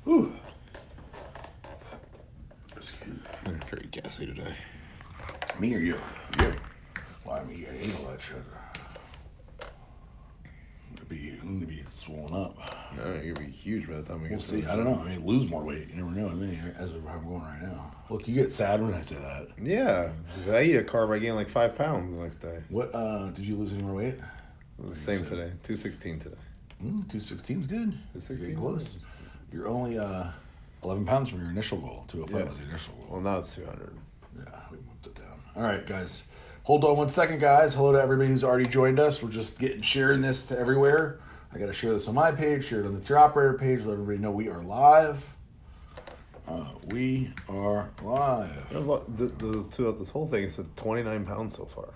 Whew. I'm very gassy today. Me or you? You. Well, I mean, I ate all that shit. I'm gonna be swollen up. No, you're gonna be huge by the time we We'll get see. I don't know. I mean, lose more weight. You never know. I mean, as of how I'm going right now. Look, you get sad when I say that. Yeah. If I eat a carb, I gain like 5 pounds the next day. What? Did you lose any more weight? It was the same today. 216 today. 216's good. 216? Getting close. You're only 11 pounds from your initial goal. 205 was the initial goal. Well, now it's 200. Yeah, we moved it down. All right, guys. Hold on 1 second, guys. Hello to everybody who's already joined us. We're just sharing this to everywhere. I got to share this on my page, share it on the Tier Operator page, let everybody know we are live. We are live. Throughout this whole thing, it's 29 pounds so far.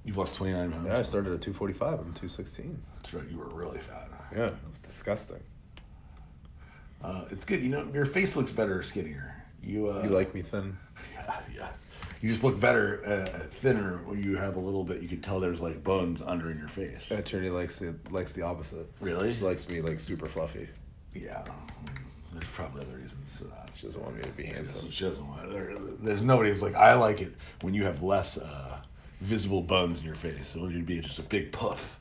You've lost 29 pounds. Yeah, I started at 245. I'm 216. That's right. You were really fat. Yeah, it was disgusting. It's good. You know, your face looks better skinnier. You like me thin? Yeah. You just look better thinner when you have a little bit. You can tell there's like bones under in your face. Attorney likes the opposite. Really? She likes me like super fluffy. Yeah. There's probably other reasons for that. She doesn't want me to be handsome. She doesn't want it. There's nobody who's like, I like it when you have less visible bones in your face. It would be just a big puff.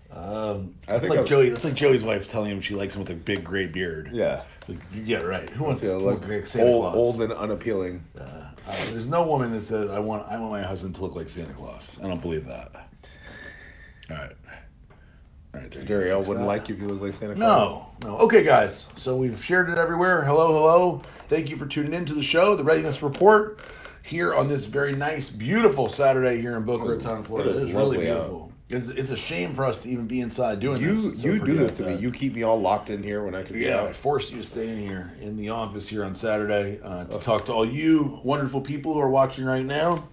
That's like Joey's wife telling him she likes him with a big gray beard. Yeah. Like, yeah, right. Who wants to look look like Santa Claus? Old and unappealing. There's no woman that says I want my husband to look like Santa Claus. I don't believe that. All right. So Daryl wouldn't like you if you look like Santa Claus. No. Okay, guys. So we've shared it everywhere. Hello. Thank you for tuning in to the show, the Readiness Report, here on this very nice, beautiful Saturday here in Boca Raton, Florida. It is really beautiful. It's a shame for us to even be inside doing this. You do this to me. You keep me all locked in here when I could be out. I forced you to stay in here in the office here on Saturday to talk to all you wonderful people who are watching right now.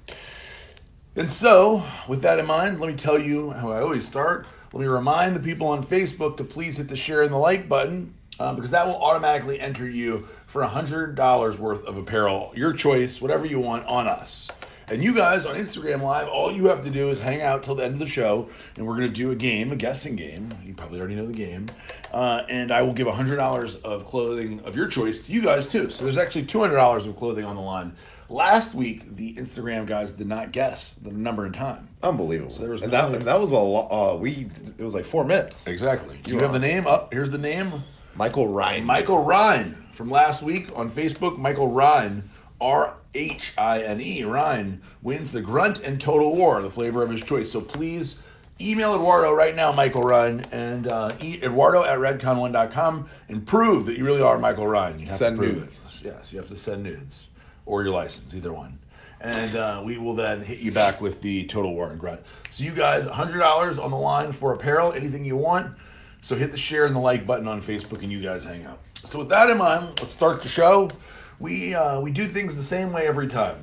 And so, with that in mind, let me tell you how I always start. Let me remind the people on Facebook to please hit the share and the like button because that will automatically enter you for $100 worth of apparel, your choice, whatever you want on us. And you guys on Instagram Live, all you have to do is hang out till the end of the show, and we're going to do a game, a guessing game. You probably already know the game. And I will give $100 of clothing of your choice to you guys, too. So there's actually $200 of clothing on the line. Last week, the Instagram guys did not guess the number and time. Unbelievable. So there was that was a lot. It was like 4 minutes. Exactly. You have the name up. Here's the name. Michael Ryan. Michael Ryan from last week on Facebook. Michael Ryan, R-H-I-N-E, Ryan, wins the Grunt and Total War, the flavor of his choice. So please email Eduardo right now, Michael Ryan, and Eduardo@redcon1.com and prove that you really are Michael Ryan. You have send to prove nudes. it. Yes, you have to send nudes or your license, either one. And we will then hit you back with the Total War and Grunt. So you guys, $100 on the line for apparel, anything you want. So hit the share and the like button on Facebook and you guys hang out. So with that in mind, let's start the show. We do things the same way every time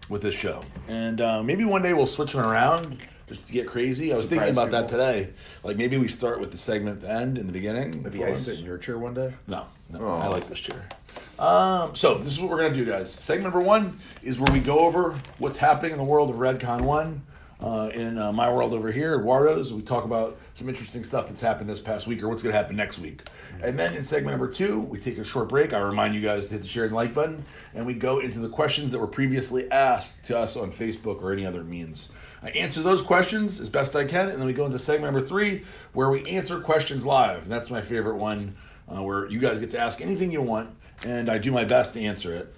with this show. And maybe one day we'll switch them around just to get crazy. I was thinking about that today. Like maybe we start with the segment at the end, in the beginning. Maybe I sit in your chair one day? No, I like this chair. So this is what we're going to do, guys. Segment number 1 is where we go over what's happening in the world of Redcon 1. In my world over here, Eduardo's, we talk about some interesting stuff that's happened this past week or what's going to happen next week. And then in segment number 2, we take a short break. I remind you guys to hit the share and like button, and we go into the questions that were previously asked to us on Facebook or any other means. I answer those questions as best I can, and then we go into segment number 3, where we answer questions live. And that's my favorite one, where you guys get to ask anything you want, and I do my best to answer it.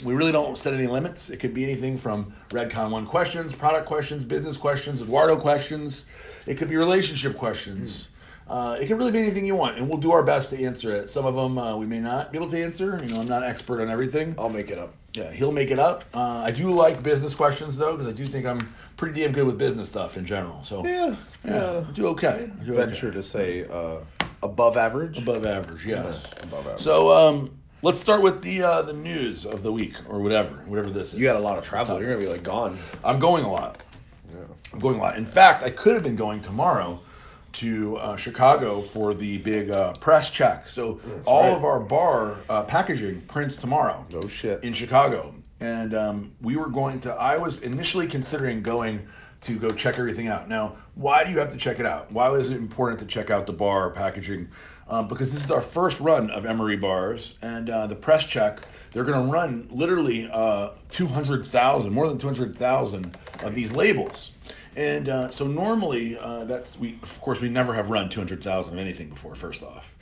We really don't set any limits. It could be anything from Redcon 1 questions, product questions, business questions, Eduardo questions. It could be relationship questions. It can really be anything you want, and we'll do our best to answer it. Some of them we may not be able to answer. You know, I'm not an expert on everything. I'll make it up. Yeah, he'll make it up. I do like business questions, though, because I do think I'm pretty damn good with business stuff in general. So Yeah. I do okay. Venture to say above average. Above average, yes. Yeah, above average. So let's start with the news of the week, or whatever this is. You had a lot of travel. You're gonna be like gone. I'm going a lot. Yeah. I'm going a lot. In fact, I could have been going tomorrow to Chicago for the big press check. So all of our bar packaging prints tomorrow. No shit. In Chicago. And we were going to, I was initially considering going to go check everything out. Now, why do you have to check it out? Why was it important to check out the bar packaging because this is our first run of Emery bars, and the press check, they're going to run literally 200,000, more than 200,000 of these labels. And so normally, of course, we never have run 200,000 of anything before, first off.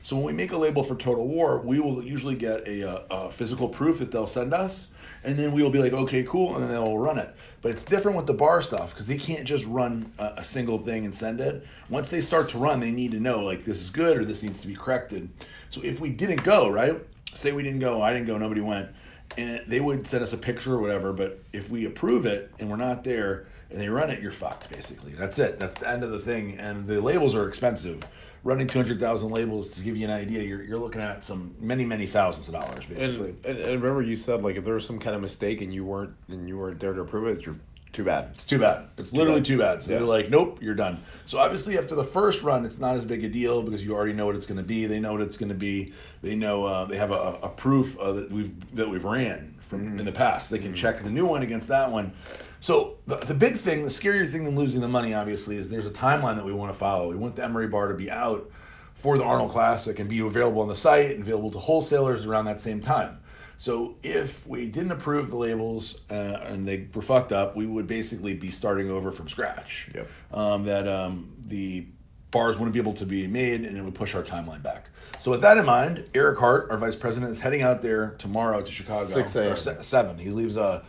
So when we make a label for Total War, we will usually get a physical proof that they'll send us, and then we will be like, okay, cool, and then they'll run it. But it's different with the bar stuff because they can't just run a single thing and send it. Once they start to run, they need to know, like, this is good or this needs to be corrected. So if we didn't go, right, say we didn't go, I didn't go, nobody went, and they would send us a picture or whatever, but if we approve it and we're not there and they run it, you're fucked, basically. That's it. That's the end of the thing, and the labels are expensive. Running 200,000 labels, to give you an idea, you're looking at some many thousands of dollars, basically. And remember, you said, like, if there was some kind of mistake and you weren't there to approve it, you're too bad. It's too bad. It's literally too bad. So they're like, nope, you're done. So obviously after the first run, it's not as big a deal because you already know what it's going to be. They know what it's going to be. They know they have a proof that we've ran from in the past. They can check the new one against that one. So the big thing, the scarier thing than losing the money, obviously, is there's a timeline that we want to follow. We want the Emery bar to be out for the Arnold Classic and be available on the site and available to wholesalers around that same time. So if we didn't approve the labels and they were fucked up, we would basically be starting over from scratch. Yep. The bars wouldn't be able to be made, and it would push our timeline back. So with that in mind, Eric Hart, our vice president, is heading out there tomorrow to Chicago. 6 a.m. Or 7. He leaves on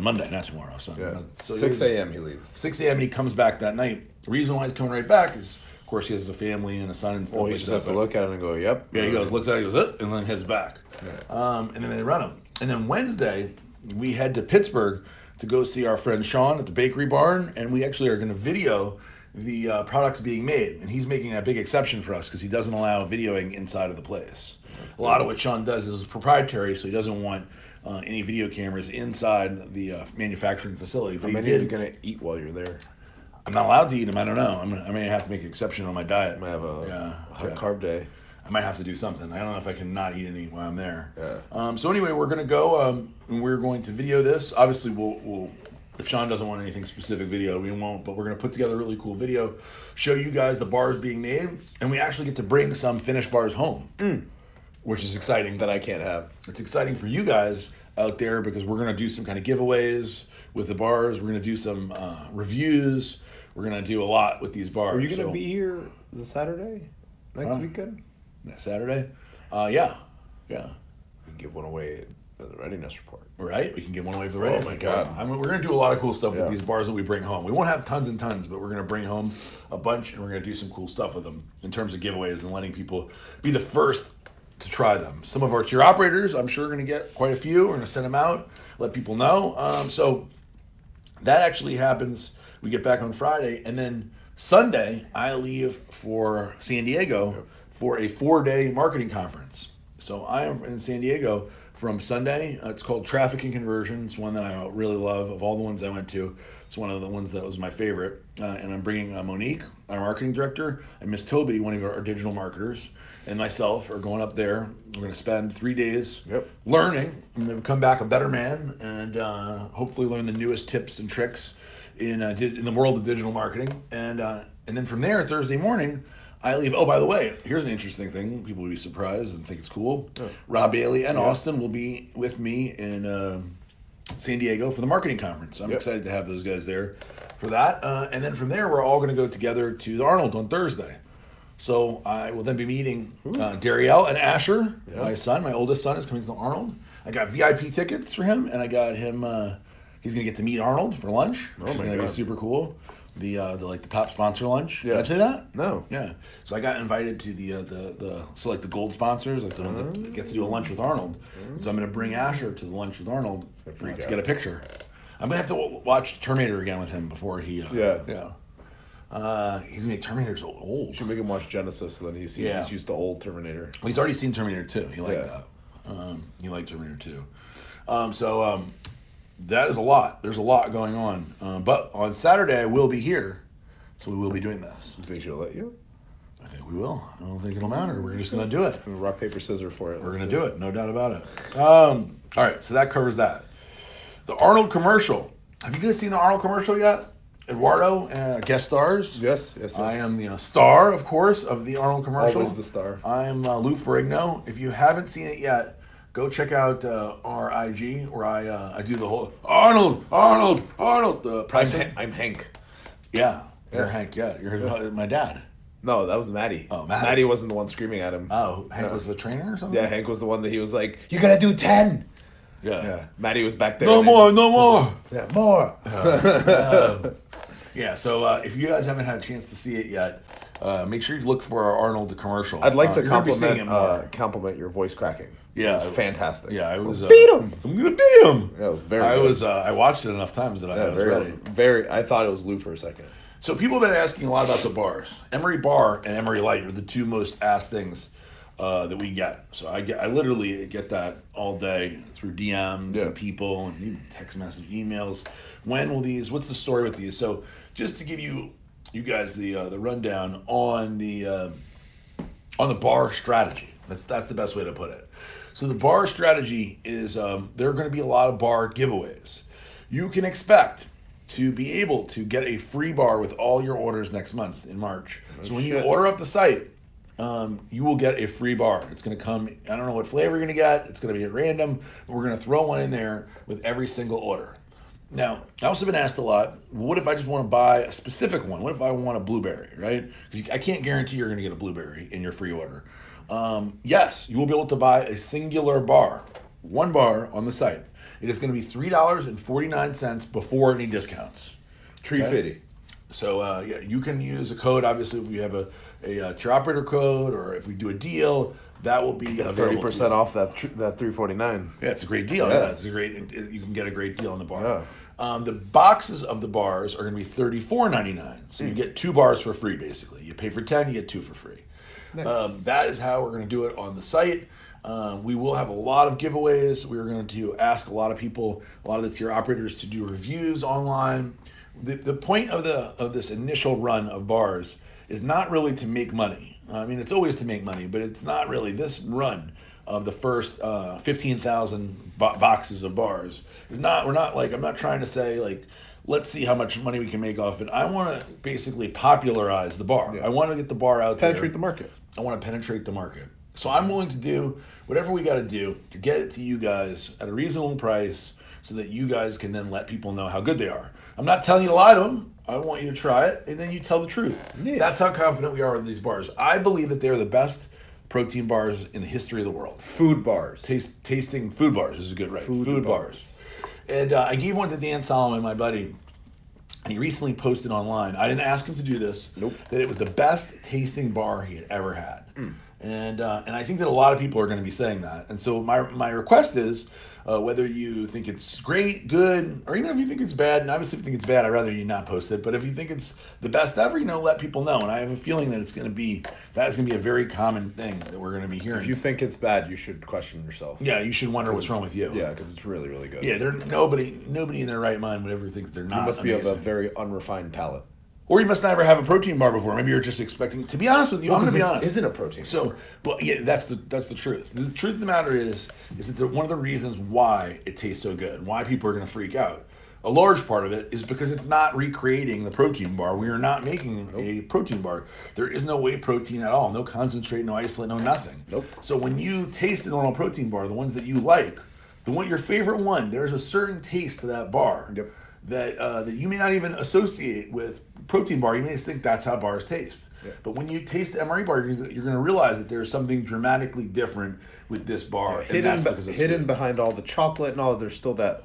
Monday, not tomorrow. So, yeah. So 6 a.m. he leaves. 6 a.m. and he comes back that night. The reason why he's coming right back is, of course, he has a family and a son and stuff. Well, he just has to look at it and go, yep. Yeah, he goes, looks at it, he goes, and then heads back. Yeah. And then they run them. And then Wednesday, we head to Pittsburgh to go see our friend Sean at the Bakery Barn, and we actually are going to video the products being made. And he's making a big exception for us because he doesn't allow videoing inside of the place. A lot of what Sean does is proprietary, so he doesn't want any video cameras inside the manufacturing facility. But how many are you going to eat while you're there? I'm not allowed to eat them. I don't know. I may have to make an exception on my diet. I might have a high carb day. I might have to do something. I don't know if I can not eat any while I'm there. Yeah. So anyway, we're going to go and we're going to video this. Obviously, we'll if Sean doesn't want anything specific video, we won't. But we're going to put together a really cool video, show you guys the bars being made, and we actually get to bring some finished bars home, which is exciting. That I can't have. It's exciting for you guys out there because we're going to do some kind of giveaways with the bars. We're going to do some reviews. We're going to do a lot with these bars. Are you going to be here this Saturday? Next weekend? Saturday? Yeah. We can give one away at the Readiness Report. Right? We can give one away for the Readiness Report. God. I mean, we're going to do a lot of cool stuff with these bars that we bring home. We won't have tons and tons, but we're going to bring home a bunch, and we're going to do some cool stuff with them in terms of giveaways and letting people be the first to try them. Some of our tier operators, I'm sure, are going to get quite a few. We're going to send them out, let people know. So that actually happens. We get back on Friday, and then Sunday, I leave for San Diego for a 4-day marketing conference. So I am in San Diego from Sunday. It's called Traffic and Conversion. It's one that I really love. Of all the ones I went to, it's one of the ones that was my favorite. And I'm bringing Monique, our marketing director, and Miss Toby, one of our digital marketers, and myself are going up there. We're going to spend 3 days learning. I'm going to come back a better man and hopefully learn the newest tips and tricks in the world of digital marketing. And then from there, Thursday morning, I leave. Oh, by the way, here's an interesting thing. People will be surprised and think it's cool. Rob Bailey and Austin will be with me in San Diego for the marketing conference. I'm excited to have those guys there for that. And then from there, we're all going to go together to the Arnold on Thursday. So I will then be meeting Dariel and Asher, my son. My oldest son is coming to the Arnold. I got VIP tickets for him, and I got him. He's going to get to meet Arnold for lunch. Oh my God. It's going to be super cool. The top sponsor lunch. Yeah. Did I tell you that? No. Yeah. So I got invited to the gold sponsors, like the ones that get to do a lunch with Arnold. So I'm going to bring Asher to the lunch with Arnold to get a picture. I'm going to have to watch Terminator again with him before he. He's going to make Terminator so old. You should make him watch Genesis, so then he's used to old Terminator. Well, he's already seen Terminator 2. He liked that. He liked Terminator 2. That is a lot. There's a lot going on. But on Saturday, I will be here, so we will be doing this. You think she'll let you? I think we will. I don't think it'll matter. We're just going to do it. Rock, paper, scissors for it. We're going to do it. No doubt about it. All right, so that covers that. The Arnold commercial. Have you guys seen the Arnold commercial yet? Eduardo, guest stars. Yes. I am the star, of course, of the Arnold commercial. Always the star. I am Lou Ferrigno. If you haven't seen it yet, go check out our IG where I do the whole Arnold. The price. I'm Hank. Yeah, you're Hank. Yeah, you're my dad. No, that was Maddie. Oh, Maddie. Maddie wasn't the one screaming at him. Oh, Hank was the trainer or something. Yeah, Hank was the one that he was like, "You gotta do 10." Yeah. Maddie was back there. No more. Yeah, more. Yeah, so if you guys haven't had a chance to see it yet, make sure you look for our Arnold commercial. I'd like to you're gonna be seeing it more. compliment your voice cracking. Yeah, it was fantastic. Yeah, I was beat him. I'm gonna beat him. Yeah, it was very. Good. I watched it enough times that I was ready. Very. I thought it was Lou for a second. So people have been asking a lot about the bars. Emery Bar and Emery Light are the two most asked things that we get. So I literally get that all day through DMs and people and even text message, emails. When will these? What's the story with these? So just to give you guys the rundown on the bar strategy. That's the best way to put it. So the bar strategy is there are going to be a lot of bar giveaways. You can expect to be able to get a free bar with all your orders next month in March. So when you order up the site, you will get a free bar. It's going to come, I don't know what flavor you're going to get. It's going to be at random. But we're going to throw one in there with every single order. Now, I also been asked a lot, what if I just want to buy a specific one? What if I want a blueberry, right? Because I can't guarantee you're going to get a blueberry in your free order. Yes, you will be able to buy a singular bar, one bar on the site. It is going to be $3.49 before any discounts. $3.50. So yeah, you can use a code. Obviously, if we have a tier operator code, or if we do a deal, that will be 30% off that $3.49. Yeah, it's a great deal. Yeah, it's a great. You can get a great deal in the bar. Yeah. The boxes of the bars are going to be $34.99. So you get 2 bars for free, basically. You pay for 10, you get 2 for free. Nice. That is how we're going to do it on the site. We will have a lot of giveaways. We're going to ask a lot of people, a lot of the tier operators, to do reviews online. The point of this initial run of bars is not really to make money. I mean, it's always to make money, but it's not really. This run of the first 15,000 boxes of bars is not. I'm not trying to say like, let's see how much money we can make off it. I want to basically popularize the bar. Yeah. I want to get the bar out there. Penetrate the market. I want to penetrate the market. So I'm willing to do whatever we got to do to get it to you guys at a reasonable price so that you guys can then let people know how good they are. I'm not telling you to lie to them. I want you to try it, and then you tell the truth. Yeah. That's how confident we are with these bars. I believe that they're the best protein bars in the history of the world. Food bars. Tasting food bars is a good, right? Food bars. And I gave one to Dan Solomon, my buddy, and he recently posted online. I didn't ask him to do this. Nope. That it was the best tasting bar he had ever had. And I think that a lot of people are going to be saying that. And so my request is, whether you think it's great, good, or even if you think it's bad, and obviously if you think it's bad, I'd rather you not post it. But if you think it's the best ever, let people know. And I have a feeling that it's going to be a very common thing that we're going to be hearing. If you think it's bad, you should question yourself. Yeah, you should wonder what's wrong with you. Yeah, because it's really, really good. Yeah, nobody in their right mind would ever think they're not. You must amazing. be of a very unrefined palate. Or you must never have a protein bar before. Maybe you're just expecting. To be honest with you, I'm going to be honest. Isn't a protein. So, well, yeah, that's the truth. The truth of the matter is that one of the reasons why it tastes so good, why people are going to freak out, a large part of it is because it's not recreating the protein bar. We are not making a protein bar. There is no whey protein at all. No concentrate, no isolate, no nothing. Nope. So when you taste a normal protein bar, the ones that you like, your favorite one, there's a certain taste to that bar. Yep. That you may not even associate with protein bar. You may just think that's how bars taste. Yeah. But when you taste the MRE bar, you're going to realize that there's something dramatically different with this bar. Yeah, hidden behind all the chocolate and all, there's still the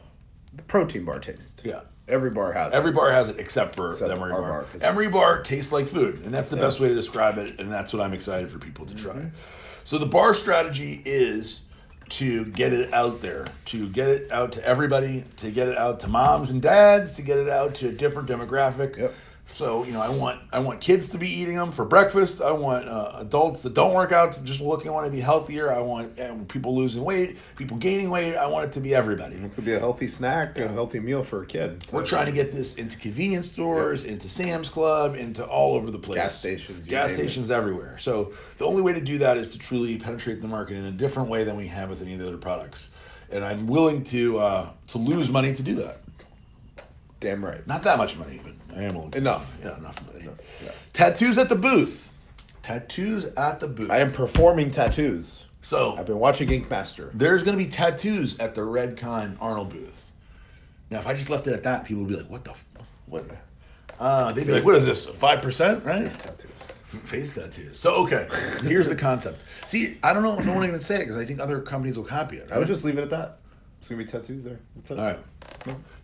protein bar taste. Yeah. Every bar has it. Every bar has it except for the Emery bar. Emery bar tastes like food, and that's the best way to describe it, and that's what I'm excited for people to try. So the bar strategy is to get it out there, to get it out to everybody, to get it out to moms and dads, to get it out to a different demographic. Yep. So, I want kids to be eating them for breakfast. I want adults that don't work out to just want to be healthier. I want people losing weight, people gaining weight. I want it to be everybody. It could be a healthy snack, a healthy meal for a kid. So we're trying to get this into convenience stores, into Sam's Club, into all over the place. Gas stations. Gas stations everywhere. So the only way to do that is to truly penetrate the market in a different way than we have with any of the other products. And I'm willing to lose money to do that. Damn right. Not that much money, but I am a little Enough. Yeah, enough money. Enough, yeah. Tattoos at the booth. Tattoos at the booth. I am performing tattoos. So I've been watching Ink Master. there's going to be tattoos at the Redcon Arnold booth. Now, if I just left it at that, people would be like, "What the? What?" They'd be like, "What is this? 5%?" Right? Face tattoos. Face tattoos. So okay, here's the concept. See, I don't know if I want to even say it because I think other companies will copy it. Right? I would just leave it at that. It's gonna be tattoos there. That's it. All right.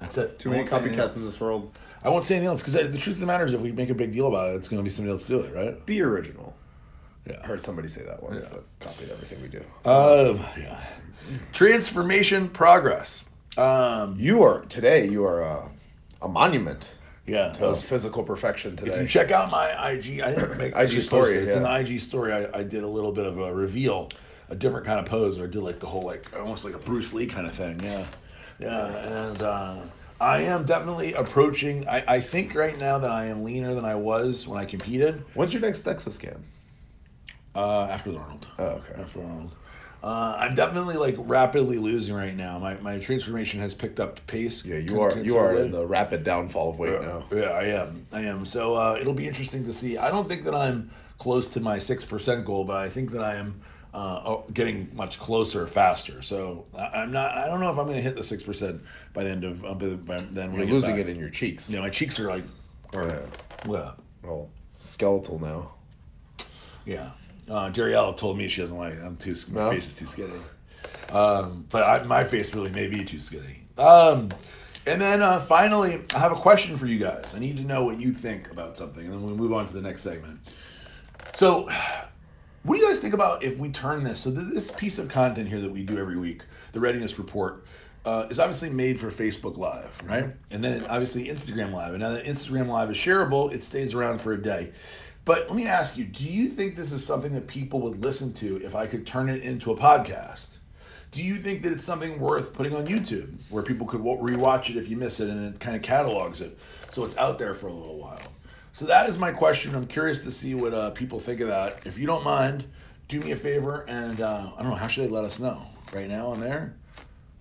That's it. Too I many won't say anything copycats else. in this world. I won't say anything else because the truth of the matter is, if we make a big deal about it, it's going to be somebody else do it, right? Be original. Yeah. I heard somebody say that once. Yeah. That copied everything we do. Yeah. Transformation progress. You are a monument Yeah. to physical perfection today. If you check out my IG, I didn't make IG just story, post it. It's in the yeah. IG story. I did a little bit of a reveal, a different kind of pose, or I did like the whole almost like a Bruce Lee kind of thing. Yeah, yeah, and I am definitely approaching. I think right now that I am leaner than I was when I competed. When's your next DEXA scan? After the Arnold. Oh, okay. After Arnold. I'm definitely rapidly losing right now. My transformation has picked up pace. Yeah, you are in the rapid downfall of weight now. Yeah, I am. So it'll be interesting to see. I don't think that I'm close to my 6% goal, but I think that I am getting much closer faster. So I'm not. I don't know if I'm going to hit the 6% by the end of by then. You're losing it in your cheeks. Yeah, my cheeks are Yeah. Well, skeletal now. Yeah. Jerry Allen told me she doesn't like it. My No? face is too skinny. But my face really may be too skinny. And then finally, I have a question for you guys. I need to know what you think about something, and then we'll move on to the next segment. So, what do you guys think about if we turn this? So this piece of content here that we do every week, the Readiness Report, is obviously made for Facebook Live, right? And then obviously Instagram Live. And now that Instagram Live is shareable, it stays around for a day. But let me ask you, do you think this is something that people would listen to if I could turn it into a podcast? Do you think that it's something worth putting on YouTube where people could rewatch it if you miss it and it kind of catalogs it so it's out there for a little while? So that is my question. I'm curious to see what people think of that. If you don't mind, do me a favor and I don't know, how should they let us know? Right now on there?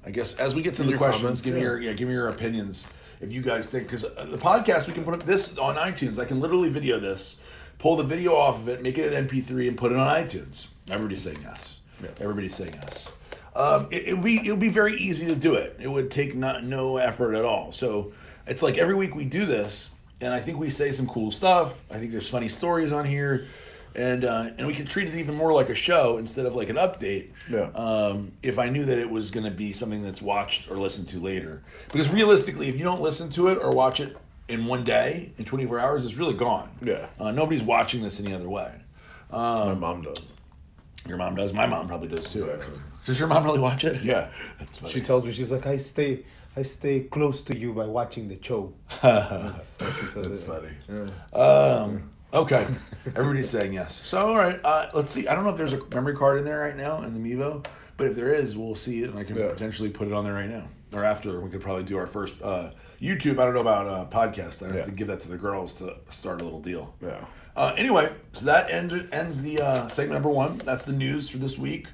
I guess as we get to the questions, comments, give me your opinions if you guys think, because the podcast, we can put this on iTunes. I can literally video this, pull the video off of it, make it an MP3, and put it on iTunes. Everybody's saying yes. Yeah. Everybody's saying yes. It would be very easy to do it. It would take no effort at all. So it's like every week we do this, and I think we say some cool stuff. I think there's funny stories on here, and we can treat it even more like a show instead of like an update. Yeah. If I knew that it was going to be something that's watched or listened to later, because realistically, if you don't listen to it or watch it in one day, in 24 hours, it's really gone. Yeah. Nobody's watching this any other way. My mom does. Your mom does. My mom probably does too, actually. Does your mom really watch it? Yeah. That's funny. She tells me, she's like, I stay close to you by watching the show. That's what she says. That's funny. Yeah. Okay. Everybody's saying yes. So, all right. Let's see. I don't know if there's a memory card in there right now in the Mevo, but if there is, we'll see it, and I can potentially put it on there right now. Or after, we could probably do our first YouTube. I don't know about podcast. I have to give that to the girls to start a little deal. Yeah. Anyway, so that ends the segment number one. That's the news for this week.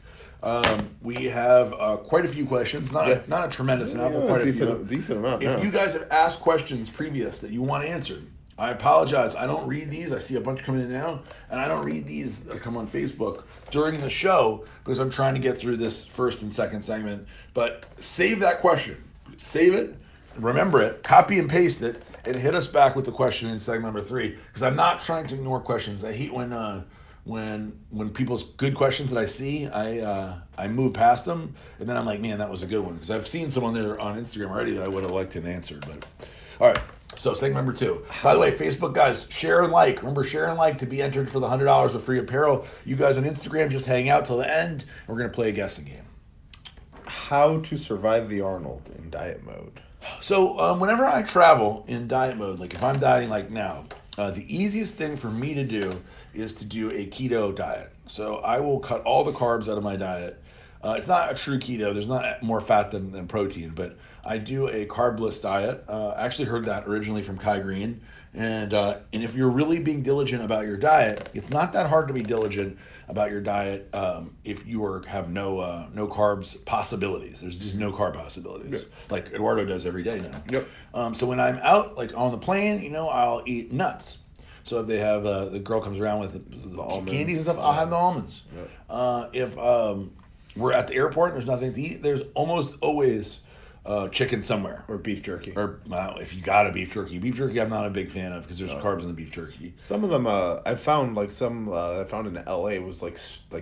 We have quite a few questions. Not a tremendous amount, but quite a few. Decent amount. If you guys have asked questions previous that you want answered, I apologize. I don't read these. I see a bunch coming in now, and I don't read these that come on Facebook during the show because I'm trying to get through this first and second segment. But save that question. Save it. Remember it. Copy and paste it, and hit us back with the question in segment number 3. Because I'm not trying to ignore questions. I hate when people's good questions that I see, I move past them, and then I'm like, man, that was a good one. Because I've seen someone there on Instagram already that I would have liked an answer. But all right. So segment number 2. By the way, Facebook guys, share and like. Remember, share and like to be entered for the $100 of free apparel. You guys on Instagram, just hang out till the end. And we're going to play a guessing game. How to survive the Arnold in diet mode. So whenever I travel in diet mode, like if I'm dieting like now, the easiest thing for me to do is to do a keto diet. So I will cut all the carbs out of my diet. It's not a true keto. There's not more fat than protein, but I do a carbless diet. I actually heard that originally from Kai Green, And if you're really being diligent about your diet, it's not that hard to be diligent about your diet if you have no carbs possibilities. There's just no carb possibilities, like Eduardo does every day now. Yep. So when I'm out, like on the plane, I'll eat nuts. So if they have the girl comes around with the candies and stuff, I'll have the almonds. Yep. If we're at the airport and there's nothing to eat, there's almost always chicken somewhere. Or beef jerky. Or if you got a beef jerky. Beef jerky I'm not a big fan of because there's carbs in the beef jerky. Some of them, I found I found in LA was like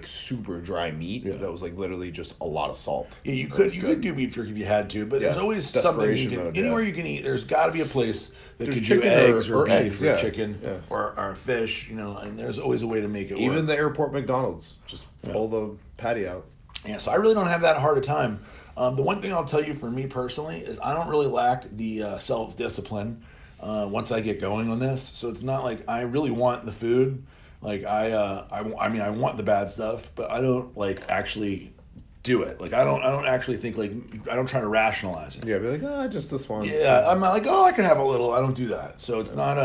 super dry meat that was like literally just a lot of salt. Yeah, you could do beef jerky if you had to, but there's always something you can, anywhere you can eat. There's got to be a place that could do eggs or beef eggs, or chicken or fish, and there's always a way to make it work. Even the airport McDonald's, just pull the patty out. Yeah, so I really don't have that hard a time. The one thing I'll tell you for me personally is I don't really lack the self-discipline once I get going on this. So it's not like I really want the food. Like I want the bad stuff, but I don't like actually do it. Like I don't actually think, like, I don't try to rationalize it. Yeah, be like, just this one. Yeah, I'm not like, I can have a little. I don't do that. So it's not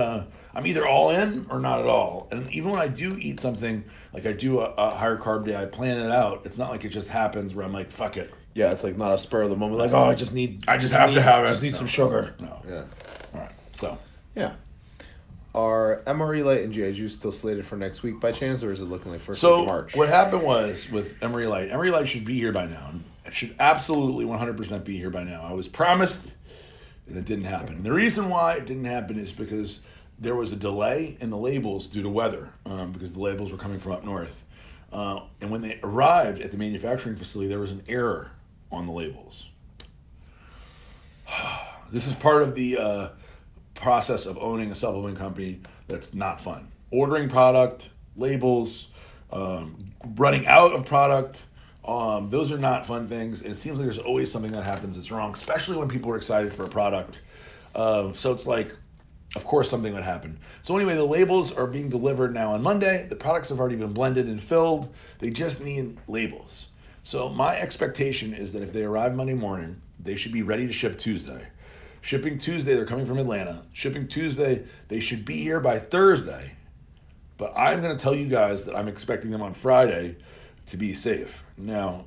I'm either all in or not at all. And even when I do eat something, like I do a higher carb day, I plan it out. It's not like it just happens where I'm like, fuck it. Yeah, it's like not a spur of the moment. Like, I just have to have it. Just need some sugar. No. Yeah. All right. So. Yeah. Are MRE Light and GI Juice still slated for next week by chance, or is it looking like first week of March? So what happened was with MRE Light. MRE Light should be here by now. It should absolutely 100% be here by now. I was promised, and it didn't happen. And the reason why it didn't happen is because there was a delay in the labels due to weather, because the labels were coming from up north. And when they arrived at the manufacturing facility, there was an error on the labels. This is part of the process of owning a supplement company that's not fun. Ordering product, labels, running out of product, those are not fun things. And it seems like there's always something that happens that's wrong, especially when people are excited for a product. So it's like, of course something would happen. So anyway, the labels are being delivered now on Monday. The products have already been blended and filled. They just need labels. So my expectation is that if they arrive Monday morning, they should be ready to ship Tuesday. Shipping Tuesday, they're coming from Atlanta. Shipping Tuesday, they should be here by Thursday. But I'm going to tell you guys that I'm expecting them on Friday to be safe. Now,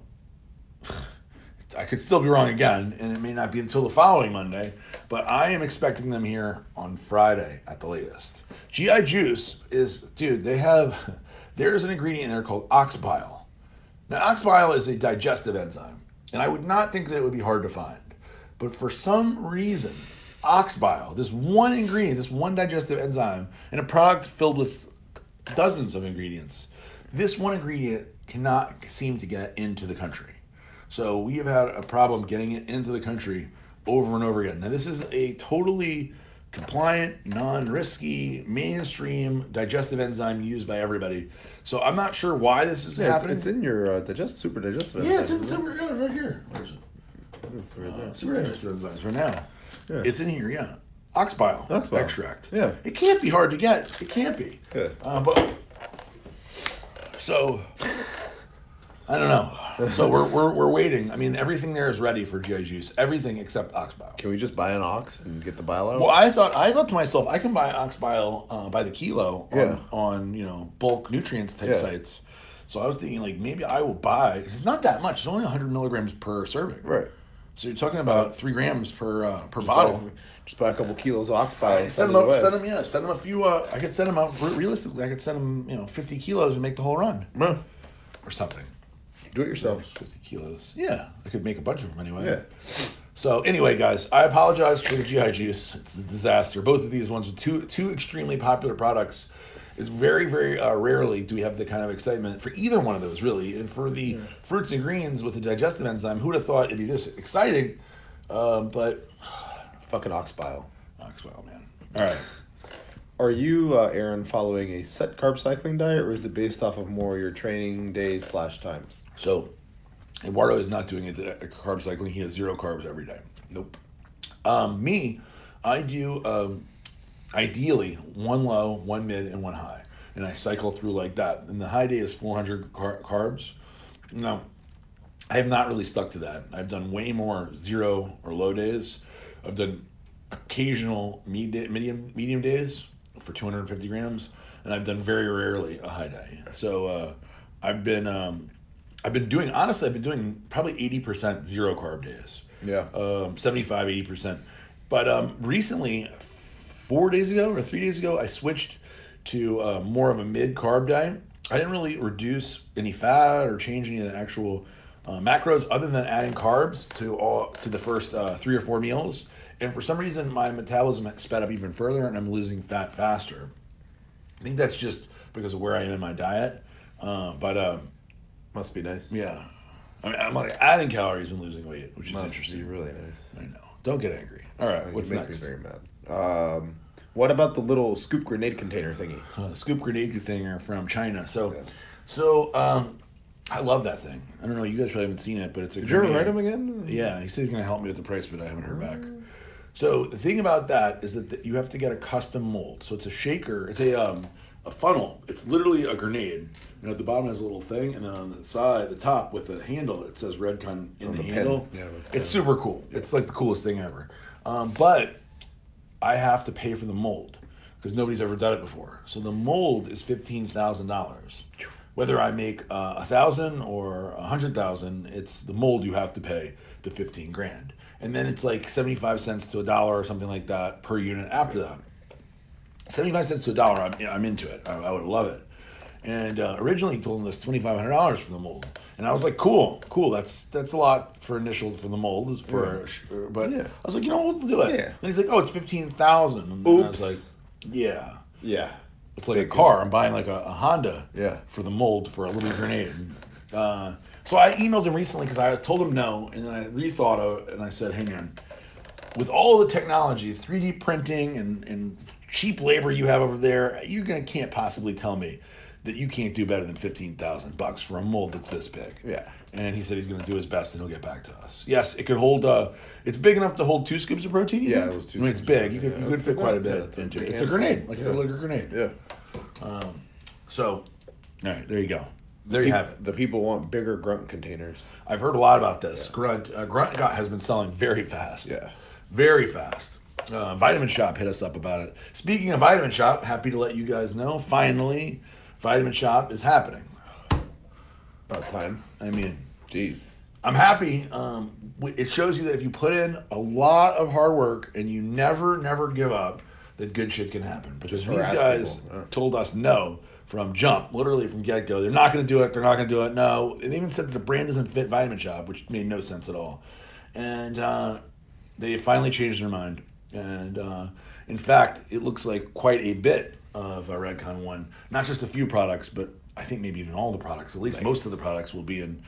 I could still be wrong again, and it may not be until the following Monday, but I am expecting them here on Friday at the latest. GI Juice is, dude, there's an ingredient in there called ox bile. Now, ox bile is a digestive enzyme, and I would not think that it would be hard to find. But for some reason, ox bile, this one ingredient, this one digestive enzyme, in a product filled with dozens of ingredients, this one ingredient cannot seem to get into the country. So we have had a problem getting it into the country over and over again. Now, this is a totally compliant, non-risky, mainstream digestive enzyme used by everybody. So I'm not sure why this is happening. It's in your super digestive enzymes. Yeah, it's in super, right here. Where is it? It's right there. Super digestive enzymes for now. Yeah. It's in here, yeah. Ox bile extract. Yeah. It can't be hard to get. It can't be. Yeah. So I don't know. So we're waiting. I mean, everything there is ready for GI Juice. Everything except ox bile. Can we just buy an ox and get the bile out? Well, I thought to myself, I can buy ox bile by the kilo on bulk nutrients type sites. So I was thinking, like, maybe I will buy, because it's not that much. It's only 100 milligrams per serving. Right. So you're talking about 3 grams per bottle. Just buy a couple kilos of ox bile. Send them a few. I could send them out realistically. I could send them 50 kilos and make the whole run, or something. Do it yourself. 50 kilos. Yeah, I could make a bunch of them anyway. Yeah. So anyway, guys, I apologize for the GI Juice. It's a disaster. Both of these ones are two extremely popular products. It's very, very rarely do we have the kind of excitement for either one of those, really. And for the fruits and greens with the digestive enzyme, who would have thought it'd be this exciting? But fucking ox bile. Ox bile, man. All right. Are you, Aaron, following a set carb cycling diet, or is it based off of more your training days / times? So, Eduardo is not doing carb cycling. He has 0 carbs every day. Nope. Me, I do ideally 1 low, 1 mid, and 1 high. And I cycle through like that. And the high day is 400 carbs. Now, I have not really stuck to that. I've done way more 0 or low days. I've done occasional medium days for 250 grams, and I've done very rarely a high day. So I've been doing, honestly, I've been doing probably 80% zero carb days. Yeah. 75, 80%. But recently, 4 days ago or 3 days ago, I switched to more of a mid carb diet. I didn't really reduce any fat or change any of the actual macros, other than adding carbs to the first 3 or 4 meals. And for some reason, my metabolism sped up even further, and I'm losing fat faster. I think that's just because of where I am in my diet. But must be nice. yeah, I mean, I'm like adding calories and losing weight, which is Must interesting. be really nice. I know. Don't get angry. All right, what's You make next? me very mad. What about the little scoop grenade container thingy? Scoop grenade thing are from China. So, Yeah. I love that thing. I don't know. You guys probably haven't seen it, but it's a. Did you ever grenade. write him again? Yeah, he said he's going to help me with the price, but I haven't heard back. So the thing about that is that you have to get a custom mold. So it's a shaker. It's a funnel. It's literally a grenade. And at the bottom has a little thing, and then on the side, the top with the handle, it says Redcon in the handle. Yeah, with the it's super cool. It's like the coolest thing ever. But I have to pay for the mold because nobody's ever done it before. So the mold is $15,000. Whether I make 1,000 or 100,000, it's the mold you have to pay the 15 grand. And then it's like 75 cents to $1 or something like that per unit after that. 75 cents to $1, I'm into it. I would love it. And originally he told us $2,500 for the mold, and I was like, cool. That's a lot for the mold but Yeah. I was like, we'll do it. Yeah. And he's like, oh, it's 15,000. And I was like, yeah. Yeah. It's like a car. I'm buying like a Honda for the mold for a little grenade. So I emailed him recently because I told him no, and then I rethought of it, and I said, hey man, with all the technology, 3D printing and cheap labor you have over there, can't possibly tell me that you can't do better than $15,000 for a mold that's this big. Yeah. And he said he's going to do his best and he'll get back to us. Yes, it could hold. It's big enough to hold 2 scoops of protein. You think? It was 2. I mean, it's big. You Yeah, could fit quite a bit into it. It's a grenade, like a grenade. Yeah. So, all right, there you go. There you have it. The people want bigger grunt containers. I've heard a lot about this. Grunt has been selling very fast. Yeah. Very fast. Vitamin Shop hit us up about it. Speaking of Vitamin Shop, happy to let you guys know, finally, Vitamin Shop is happening. About time. I mean, Jeez. I'm happy. It shows you that if you put in a lot of hard work and you never give up, that good shit can happen. Because these guys told us no from jump, literally from get-go. They're not going to do it. They're not going to do it. No. And they even said that the brand doesn't fit Vitamin Shop, which made no sense at all. And they finally changed their mind. And in fact, it looks like quite a bit of Redcon 1. Not just a few products, but I think maybe even all the products. At least most of the products will be in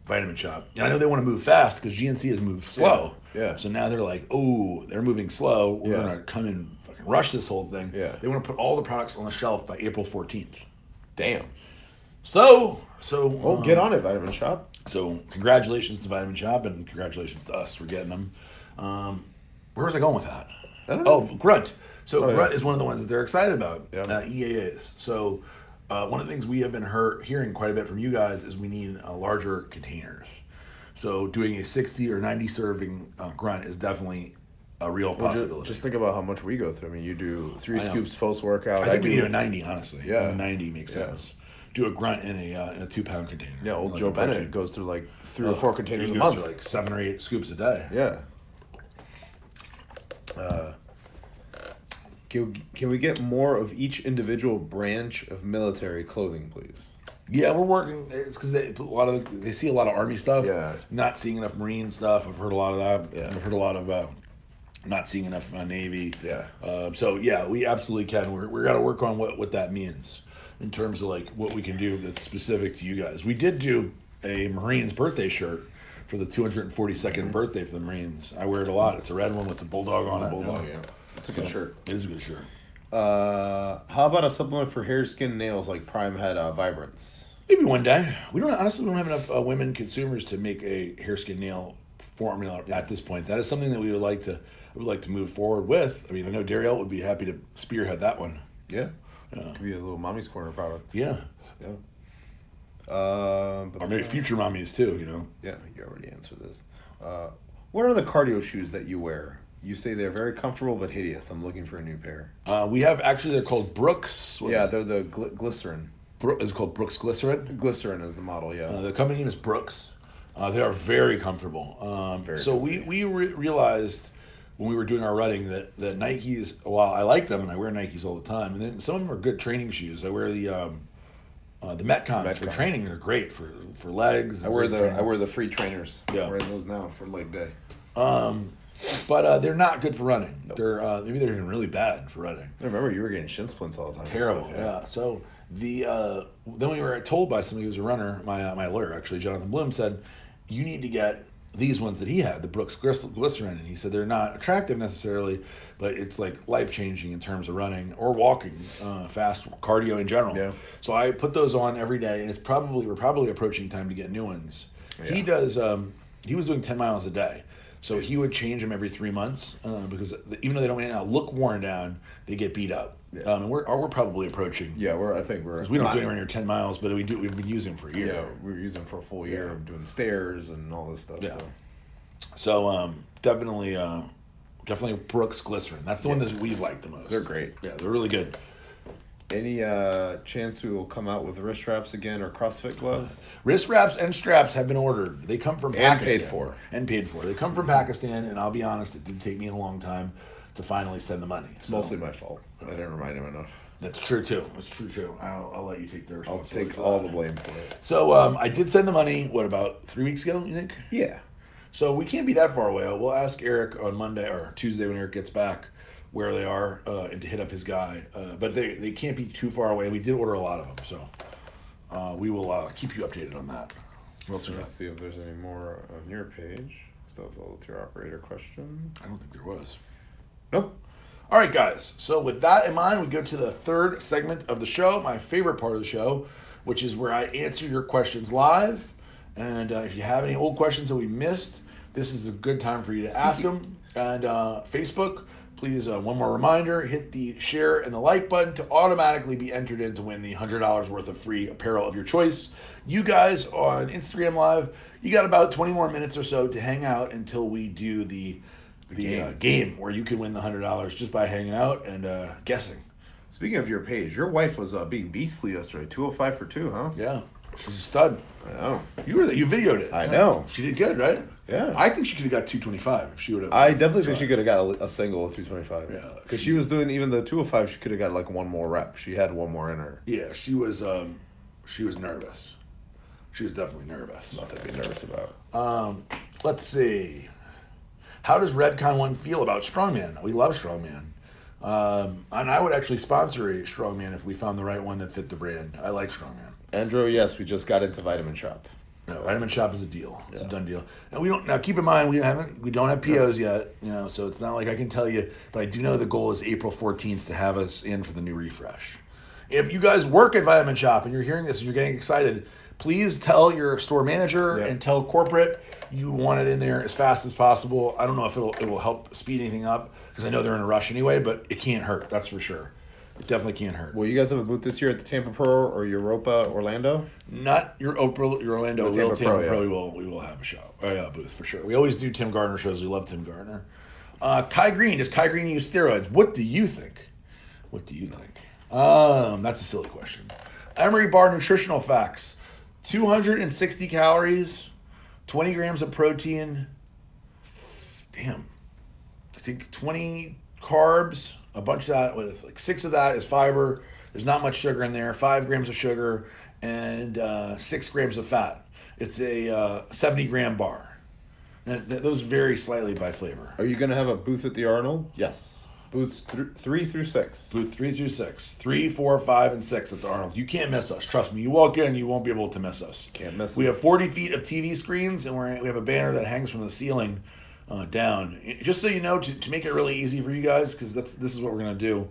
Vitamin Shop. And I know they want to move fast because GNC has moved slow. Yeah. So now they're like, oh, they're moving slow. We're going to come in fucking rush this whole thing. Yeah. They want to put all the products on the shelf by April 14th. Damn. So Get on it, Vitamin Shop. So congratulations to Vitamin Shop and congratulations to us for getting them. Where was I going with that? I don't know. Grunt. So Grunt is one of the ones that they're excited about. Yeah. EAAs. So one of the things we have been hearing quite a bit from you guys is we need larger containers. So doing a 60 or 90 serving Grunt is definitely a real possibility. Just think about how much we go through. I mean, you do 3 scoops post workout. I think we need a 90, honestly. Yeah. A 90 makes sense. Do a Grunt in a 2-pound container. Yeah, old Like Joe a protein. Bennett goes through like 3 or 4 containers He a goes month. through like 7 or 8 scoops a day. Yeah. Can we get more of each individual branch of military clothing, please? Yeah, we're working. It's because they see a lot of Army stuff. Yeah. Not seeing enough Marine stuff. I've heard a lot of that. Yeah. I've heard a lot of not seeing enough Navy. Yeah. So yeah, we absolutely can. We're got to work on what that means in terms of like what we can do that's specific to you guys. We did do a Marines birthday shirt for the 242nd birthday for the Marines. I wear it a lot. It's a red one with the bulldog on it. Bulldog, yeah. It's a good shirt. It is a good shirt. How about a supplement for hair, skin, nails like Prime Head Vibrance? Maybe one day. We don't have enough women consumers to make a hair, skin, nail formula at this point. That is something that I would like to move forward with. I mean, I know Darielle would be happy to spearhead that one. Yeah. Could be a little mommy's corner product. Yeah. Yeah. Or maybe future mommies too, Yeah, you already answered this. What are the cardio shoes that you wear? You say they're very comfortable but hideous. I'm looking for a new pair. We have actually, they're called Brooks. Yeah, they're the glycerin. It's called Brooks Glycerin. Glycerin is the model, yeah. The company name is Brooks. They are very comfortable. We realized when we were doing our running that Nikes, while I like them and I wear Nikes all the time, and then some of them are good training shoes. I wear the Metcons for training. They're great for legs. I wear the free trainers. Yeah. I'm wearing those now for leg day. But they're not good for running. Nope. Maybe they're even really bad for running. I remember you were getting shin splints all the time. Terrible. Yeah. So then we were told by somebody who was a runner, my lawyer actually, Jonathan Bloom, said you need to get these ones that he had, the Brooks Glycerin, and he said they're not attractive necessarily, but it's like life changing in terms of running or walking, fast cardio in general. Yeah. So I put those on every day, and we're probably approaching time to get new ones. Yeah. He does. He was doing 10 miles a day. So he would change them every 3 months because even though they don't now look worn down, they get beat up. Yeah. And we're probably approaching. Yeah, I think we're. Because we don't do anywhere near 10 miles, but we've been using them for a year. Yeah, we were using them for a full year, doing stairs and all this stuff. Yeah. So definitely Brooks Glycerin. That's the one that we've liked the most. They're great. Yeah, they're really good. Any chance we will come out with wrist wraps again or CrossFit gloves? Wrist wraps and straps have been ordered. They come from Pakistan. And paid for. They come from Pakistan, and I'll be honest, it did take me a long time to finally send the money. It's mostly my fault. I didn't remind him enough. That's true, too. That's true, too. I'll let you take the responsibility. I'll take all the blame for it. So I did send the money, about 3 weeks ago, you think? Yeah. So we can't be that far away. We'll ask Eric on Monday or Tuesday when Eric gets back where they are and to hit up his guy. But they can't be too far away. We did order a lot of them, so we will keep you updated on that. What else we got? Let's see if there's any more on your page. So that was all the tour operator question. I don't think there was. Nope. All right, guys. So with that in mind, we go to the third segment of the show, my favorite part of the show, which is where I answer your questions live. And if you have any old questions that we missed, this is a good time for you to ask them. And Facebook, please, one more reminder, hit the share and the like button to automatically be entered in to win the $100 worth of free apparel of your choice. You guys on Instagram Live, you got about 20 more minutes or so to hang out until we do the game where you can win the $100 just by hanging out and guessing. Speaking of your page, your wife was being beastly yesterday. 205 for 2, huh? Yeah. She's a stud. I know. You videoed it. I know. She did good, right? Yeah. I think she could have got 225 if she would have. I definitely think she could have got a single of 225. Yeah. Because she was doing even the 205. She could have got like one more rep. She had one more in her. Yeah, she was nervous. She was definitely nervous. Nothing to be nervous about. Let's see. How does Redcon 1 feel about Strongman? We love Strongman. And I would actually sponsor a Strongman if we found the right one that fit the brand. I like Strongman. Andrew, yes, we just got into Vitamin Shop. No, Vitamin Shop is a deal. It's a done deal. And we don't now. Keep in mind we don't have POs yet. So it's not like I can tell you. But I do know the goal is April 14th to have us in for the new refresh. If you guys work at Vitamin Shop and you're hearing this and you're getting excited, please tell your store manager and tell corporate you want it in there as fast as possible. I don't know if it will help speed anything up because I know they're in a rush anyway, but it can't hurt. That's for sure. It definitely can't hurt. Will you guys have a booth this year at the Tampa Pro or Europa Orlando? Not your Orlando. Tampa Pro, we will have a show. Booth for sure. We always do Tim Gardner shows. We love Tim Gardner. Kai Green. Does Kai Green use steroids? What do you think? That's a silly question. Emery Bar nutritional facts. 260 calories, 20 grams of protein. Damn. I think 20 carbs. A bunch of that, with like 6 of that is fiber. There's not much sugar in there. 5 grams of sugar and 6 grams of fat. It's a 70-gram bar. And those vary slightly by flavor. Are you going to have a booth at the Arnold? Yes. Booths 3 through 6. Booth 3 through 6. 3, 4, 5, and 6 at the Arnold. You can't miss us. Trust me. You walk in, you won't be able to miss us. Can't miss us. We have 40 feet of TV screens, and we have a banner that hangs from the ceiling down. Just so you know, to make it really easy for you guys, because this is what we're going to do.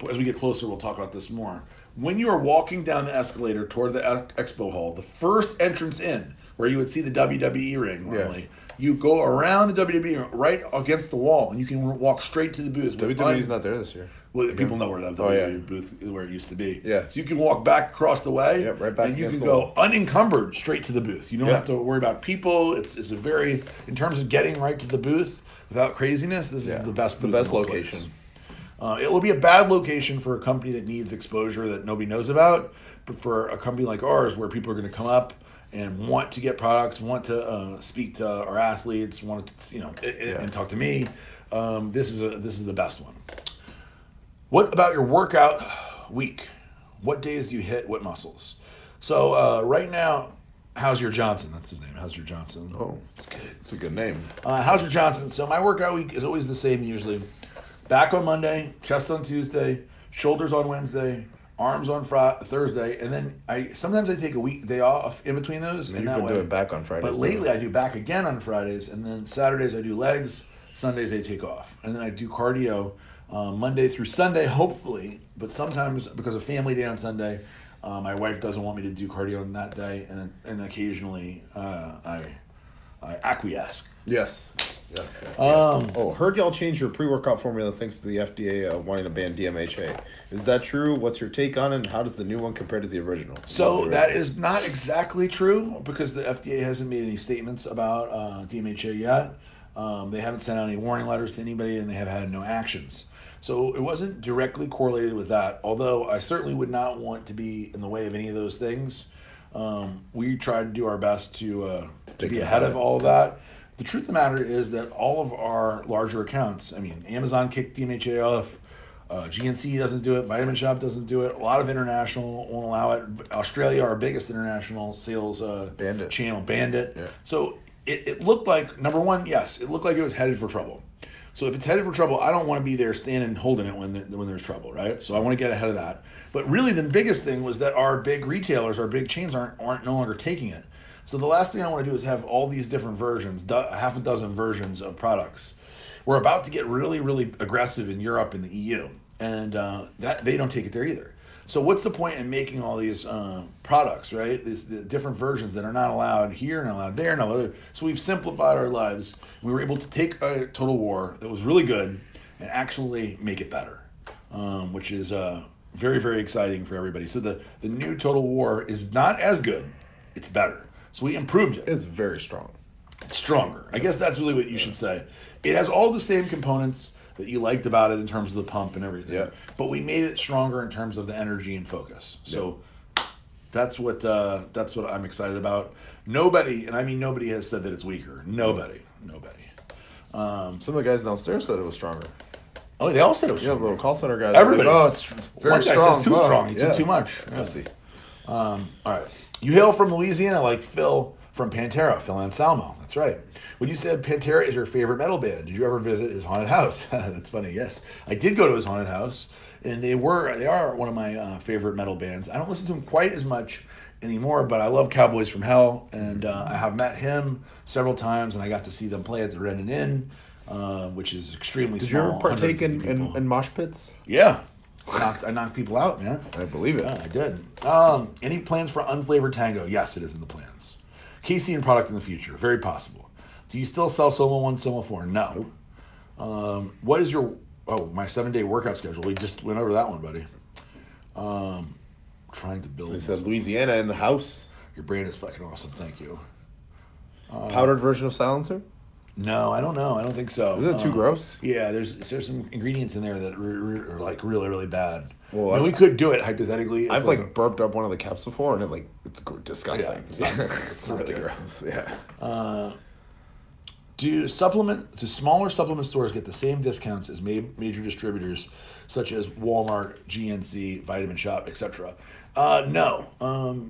As we get closer, we'll talk about this more. When you are walking down the escalator toward the expo hall, the first entrance in, where you would see the WWE ring normally, you go around the WWE right against the wall, and you can walk straight to the booth. WWE's not there this year. Well, people know where that WWE booth is, where it used to be. Yeah. So you can walk back across the way, right back, and you can go unencumbered straight to the booth. You don't have to worry about people. It's a very, in terms of getting right to the booth, without craziness, this is the best. It's the best booth in the location. place. It will be a bad location for a company that needs exposure that nobody knows about, but for a company like ours, where people are going to come up and want to get products, want to speak to our athletes, want to and talk to me, this is the best one. What about your workout week? What days do you hit what muscles? So right now, Howser Johnson, that's his name, Howser Johnson. Oh, it's good. It's a good name. Howser Johnson. So my workout week is always the same usually. Back on Monday, chest on Tuesday, shoulders on Wednesday, arms on Thursday, and then sometimes I take a day off in between those. And you've been doing back on Fridays. But lately I do back again on Fridays, and then Saturdays I do legs, Sundays I take off. And then I do cardio Monday through Sunday, hopefully, but sometimes because of family day on Sunday, my wife doesn't want me to do cardio on that day, and occasionally I acquiesce. Yes. Yes. Heard y'all change your pre-workout formula thanks to the FDA wanting to ban DMHA. Is that true? What's your take on it, and how does the new one compare to the original? So that is not exactly true because the FDA hasn't made any statements about DMHA yet. They haven't sent out any warning letters to anybody, and they have had no actions. So it wasn't directly correlated with that, although I certainly would not want to be in the way of any of those things. We try to do our best to be ahead of all of that. The truth of the matter is that all of our larger accounts, I mean, Amazon kicked DMHA off, GNC doesn't do it, Vitamin Shop doesn't do it, a lot of international won't allow it. Australia, our biggest international sales channel, banned it. Yeah. So it looked like, number one, yes, it looked like it was headed for trouble. So if it's headed for trouble, I don't want to be there standing holding it when there's trouble, right? So I want to get ahead of that. But really the biggest thing was that our big retailers, our big chains aren't no longer taking it. So the last thing I want to do is have all these different versions, half a dozen versions of products. We're about to get really, really aggressive in Europe and the EU, and that they don't take it there either. So what's the point in making all these products, right? The different versions that are not allowed here, not allowed there, no other. So we've simplified our lives. We were able to take a Total War that was really good and actually make it better, which is very, very exciting for everybody. So the new Total War is not as good, it's better. So we improved it. It's very strong. It's stronger. I guess that's really what you should say. It has all the same components that you liked about it in terms of the pump and everything. Yeah. But we made it stronger in terms of the energy and focus. So that's what I'm excited about. Nobody, and I mean nobody, has said that it's weaker. Nobody. Some of the guys downstairs said it was stronger. Oh, they all said it was Yeah, the stronger. little call center guys. Everybody. Like, it's very One guy strong. says too strong. You did too much. We'll see. All right. You hail from Louisiana like Phil from Pantera, Phil Anselmo. That's right. When you said Pantera is your favorite metal band, did you ever visit his haunted house? That's funny. Yes, I did go to his haunted house, and they are one of my favorite metal bands. I don't listen to them quite as much anymore, but I love Cowboys from Hell, and I have met him several times, and I got to see them play at the Readiness Inn, which is extremely Did small. you ever partake 150 people. in mosh pits? Yeah. I knocked people out, man. I believe it. Yeah, I did. Any plans for unflavored tango? Yes, it is in the plans. Casein product in the future, very possible. Do you still sell Soma 1, Soma 4? No. What is your my 7-day workout schedule? We just went over that one, buddy. Trying to build. They said Louisiana in the house. Your brain is fucking awesome. Thank you. Powdered version of silencer? No, I don't know. I don't think so. Is it too gross? Yeah, there's some ingredients in there that are like really, really bad. Well, I mean, we could do it hypothetically. if I've like burped up one of the caps before, and it's disgusting. Yeah, It's really gross. Yeah. Do smaller supplement stores get the same discounts as major distributors such as Walmart, GNC, Vitamin Shop, etc.? No.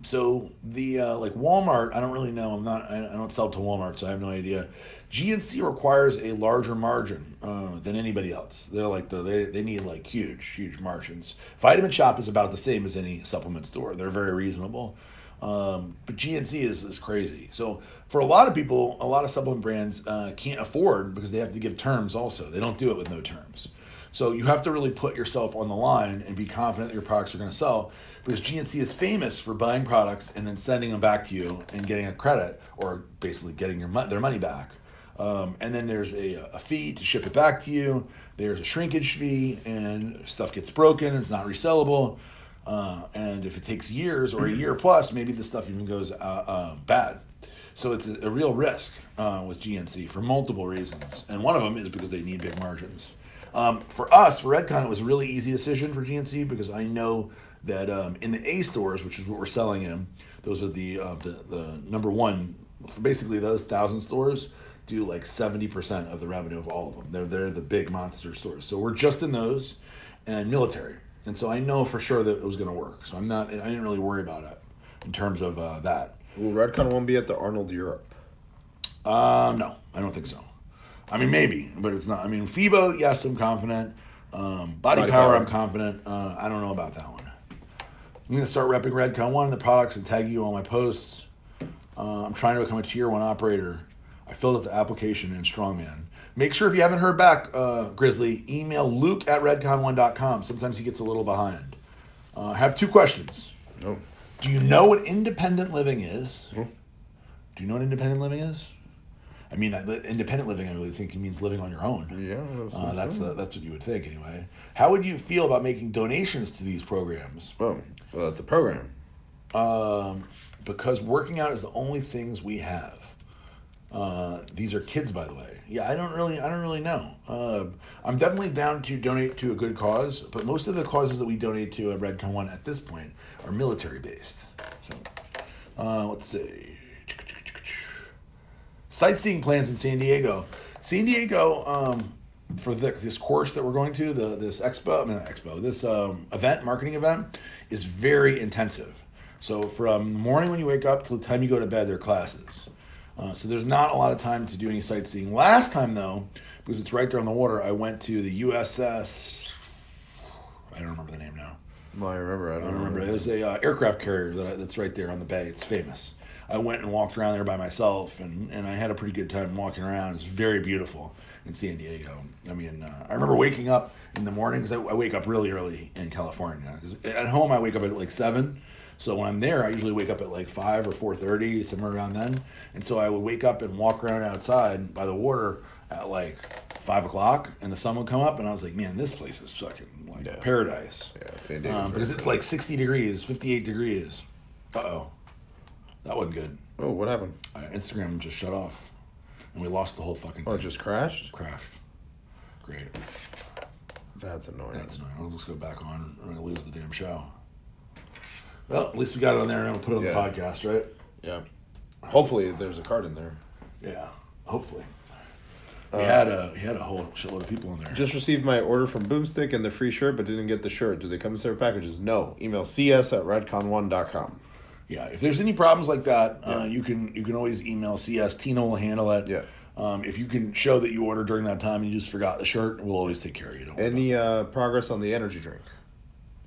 So the like Walmart, I don't really know. I don't sell to Walmart, so I have no idea. GNC requires a larger margin than anybody else. They're like they need like huge margins. Vitamin Shop is about the same as any supplement store. They're very reasonable. But GNC is crazy. So for a lot of people, a lot of supplement brands can't afford because they have to give terms also. They don't do it with no terms. So you have to really put yourself on the line and be confident that your products are going to sell, because GNC is famous for buying products and then sending them back to you and getting a credit, or basically getting their money back. And then there's a fee to ship it back to you. There's a shrinkage fee, and stuff gets broken and it's not resellable. And if it takes years or a year plus, maybe the stuff even goes bad. So it's a real risk with GNC for multiple reasons. And one of them is because they need big margins. For us, for Redcon, it was a really easy decision for GNC because I know that in the A stores, which is what we're selling in, those are the number one, for basically those 1,000 stores, do like 70% of the revenue of all of them. They're the big monster stores. So we're just in those and military. And so I know for sure that it was going to work. So I didn't really worry about it in terms of that. Will Redcon 1 be at the Arnold Europe? No, I don't think so. I mean, maybe, but it's not. I mean, FIBO, yes, I'm confident. Body Power, I'm confident. I don't know about that one. I'm going to start repping Redcon 1, the products, and tag you on my posts. I'm trying to become a tier 1 operator. I filled out the application in Strongman. Make sure if you haven't heard back, Grizzly, email luke@redcon1.com. Sometimes he gets a little behind. I have 2 questions. No. Do you know what independent living is? No. Do you know what independent living is? I mean, independent living, I really think it means living on your own. Yeah. That's what you would think, anyway. How would you feel about making donations to these programs? Well, it's a program. Because working out is the only things we have. These are kids, by the way. Yeah, I don't really know. I'm definitely down to donate to a good cause, but most of the causes that we donate to at Redcon 1 at this point are military based. So, let's see. Sightseeing plans in San Diego. San Diego, for this course that we're going to, this event, marketing event, is very intensive. So from the morning when you wake up till the time you go to bed, there are classes. So there's not a lot of time to do any sightseeing. Last time, though, because it's right there on the water, I went to the USS, I don't remember the name now. No, I remember. I don't remember. There's a aircraft carrier that's right there on the bay. It's famous. I went and walked around there by myself, and I had a pretty good time walking around. It's very beautiful in San Diego. I mean, I remember waking up in the morning, because I wake up really early in California. 'Cause at home, I wake up at like 7. So when I'm there, I usually wake up at like 5 or 4:30, somewhere around then. And so I would wake up and walk around outside by the water at like 5 o'clock, and the sun would come up, and I was like, man, this place is fucking like paradise. Yeah, San Diego. Because it's like 60 degrees, 58 degrees. Uh-oh. That wasn't good. Oh, what happened? Instagram just shut off, and we lost the whole fucking thing. Oh, it just crashed? Crashed. Great. That's annoying. That's annoying. I'll just go back on, and I lose the damn show. Well, at least we got it on there, and we'll put it on the podcast, right? Yeah. Hopefully there's a card in there. Yeah, hopefully. He had a whole shitload of people in there. Just received my order from Boomstick and the free shirt, but didn't get the shirt. Do they come in separate packages? No. Email cs@redcon1.com. Yeah, if there's any problems like that, you can always email CS. Tina will handle it. Yeah. If you can show that you ordered during that time and you just forgot the shirt, we'll always take care of you. Don't worry Any progress on the energy drink?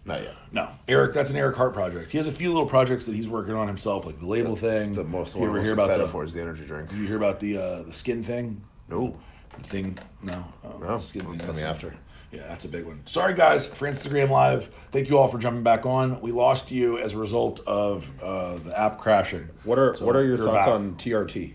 Not yet. No, Eric. That's an Eric Hart project. He has a few little projects that he's working on himself, like the label thing. The most you one ever I'm hear most about excited for is the energy drink. Did you hear about the skin thing? No. The thing? No. No. The skin thing. Tell me after. Yeah, that's a big one. Sorry, guys, for Instagram Live. Thank you all for jumping back on. We lost you as a result of the app crashing. What are your thoughts back. on TRT?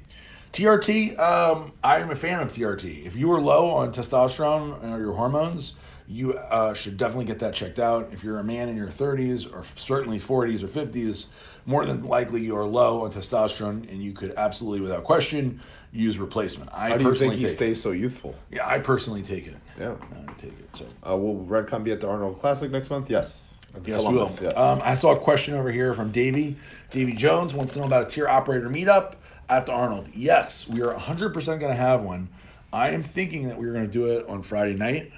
TRT, I am a fan of TRT. If you are low on testosterone or your hormones, you should definitely get that checked out. If you're a man in your 30s or certainly 40s or 50s, more than likely you are low on testosterone, and you could absolutely, without question, use replacement. How do you think he stays so youthful? Yeah, I personally take it. Yeah. I take it. So. Will Redcon be at the Arnold Classic next month? Yes. Yes, we will. Yes. I saw a question over here from Davey. Davey Jones wants to know about a tier operator meetup at the Arnold. Yes, we are 100% going to have one. I am thinking that we're going to do it on Friday night,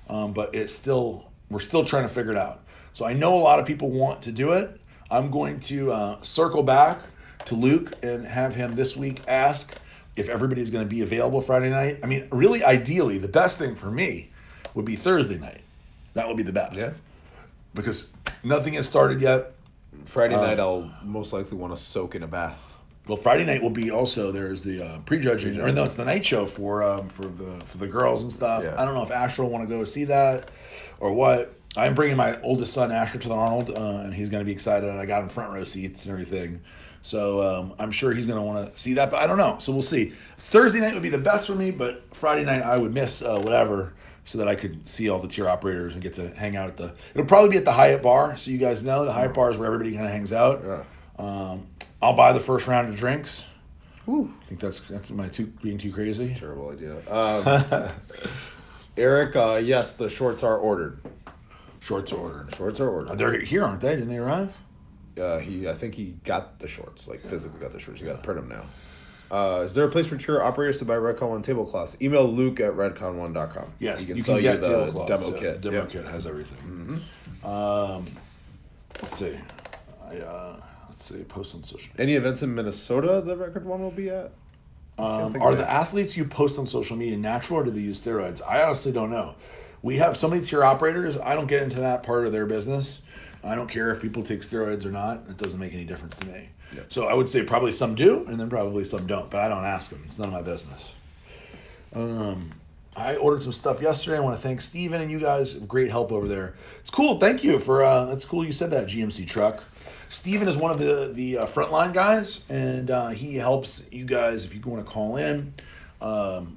but we're still trying to figure it out. So I know a lot of people want to do it. I'm going to circle back to Luke and have him this week ask if everybody's going to be available Friday night. I mean, really, ideally, the best thing for me would be Thursday night. That would be the best. Yeah. Because nothing has started yet. Friday night, I'll most likely want to soak in a bath. Well, Friday night will be also, there's the prejudging, or no, it's the night show for the girls and stuff. Yeah. I don't know if Asher will want to go see that or what. I'm bringing my oldest son, Asher, to the Arnold, and he's going to be excited. I got him front row seats and everything. So I'm sure he's going to want to see that, but I don't know. So we'll see. Thursday night would be the best for me, but Friday night I would miss whatever so that I could see all the tier operators and get to hang out at it'll probably be at the Hyatt Bar, so you guys know. The Hyatt Bar is where everybody kind of hangs out. Yeah. I'll buy the first round of drinks. Whew. Think that's being too crazy? Terrible idea. Eric, yes, the shorts are ordered. Shorts are ordered. Shorts are ordered. They're here, aren't they? Didn't they arrive? I think he got the shorts, like physically got the shorts. You got to print them now. Is there a place for tour operators to buy Redcon 1 tablecloths? Email Luke at redcon1.com. Yes, he can sell you get the tablecloths. demo Yeah, kit. the demo kit has everything. Let's see. Let's see. Post on social media. Any events in Minnesota the Record One will be at? Are the athletes you post on social media natural, or do they use steroids? I honestly don't know. We have so many tier operators. I don't get into that part of their business. I don't care if people take steroids or not. It doesn't make any difference to me. Yeah. So I would say probably some do, and then probably some don't. But I don't ask them. It's none of my business. I ordered some stuff yesterday. I want to thank Steven and you guys. Great help over there. It's cool. Thank you for that's cool you said that, GMC truck. Steven is one of the frontline guys, and he helps you guys if you want to call in, he'll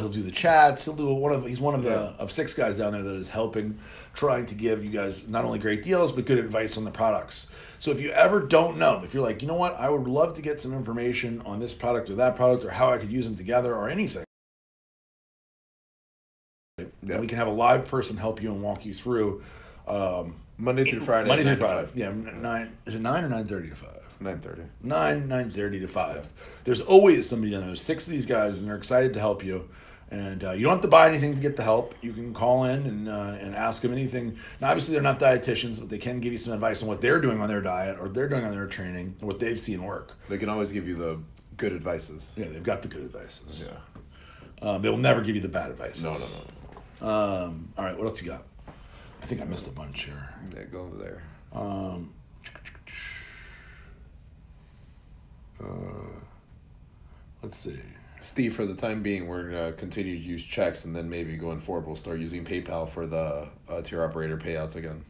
do the chats. He's one of the 6 guys down there that is helping, trying to give you guys not only great deals but good advice on the products. So if you ever don't know, if you're like, you know what, I would love to get some information on this product or that product or how I could use them together or anything, then we can have a live person help you and walk you through. Monday through Friday. Monday through Friday. Yeah, 9. Is it 9 or 9:30 to 5? 9:30. 9:30 to 5. There's always somebody on there. There's 6 of these guys, and they're excited to help you. And you don't have to buy anything to get the help. You can call in and ask them anything. Now, obviously, they're not dietitians, but they can give you some advice on what they're doing on their diet or they're doing on their training or what they've seen work. They can always give you the good advices. Yeah, they've got the good advices. Yeah. They will never give you the bad advice. No. All right, what else you got? I think I missed a bunch here. Yeah, go over there. Let's see. Steve, for the time being, we're going to continue to use checks, and then maybe going forward, we'll start using PayPal for the tier operator payouts again.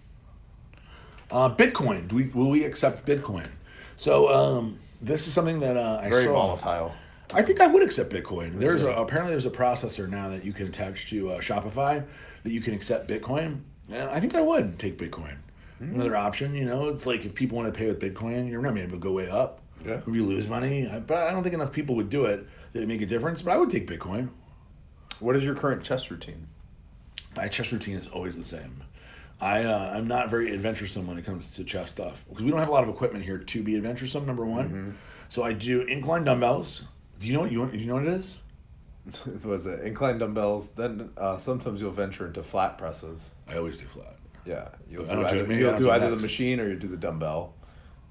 Bitcoin. Will we accept Bitcoin? So this is something that I Very saw. volatile. I think I would accept Bitcoin. Apparently there's a processor now that you can attach to Shopify that you can accept Bitcoin, and I think I would take Bitcoin. Another option, it's like if people want to pay with Bitcoin, you're not able to go way up. Yeah. If you lose money, but I don't think enough people would do it that it make a difference. But I would take Bitcoin. What is your current chess routine? My chess routine is always the same. I'm not very adventuresome when it comes to chess stuff because we don't have a lot of equipment here to be adventuresome. Number one, so I do incline dumbbells. Do you know what it is? Was it incline dumbbells? Then sometimes you'll venture into flat presses. I always do flat. Yeah, you'll I don't do it. Maybe you'll I'll do do either the next. machine or you do the dumbbell.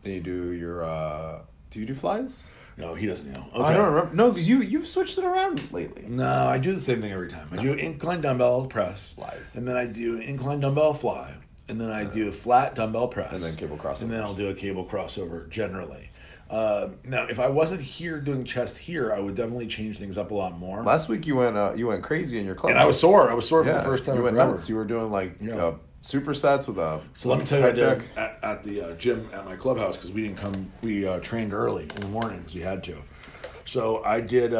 Then you do your. Do you do flies? No, he doesn't know. I don't remember. No, because you've switched it around lately. No, I do the same thing every time. I do incline dumbbell press, Flies. and then I do incline dumbbell fly, and then I do flat dumbbell press, And then cable crossover. and then I'll do a cable crossover generally. Now, if I wasn't here doing chest here, I would definitely change things up a lot more. Last week you went crazy in your club. And I was sore. I was sore for Yeah, the first time you in went forever. nuts. You were doing Yeah. supersets with a. So let me tell you what I pec did deck. at the gym at my clubhouse because we didn't come. We trained early in the morning because we had to. So I did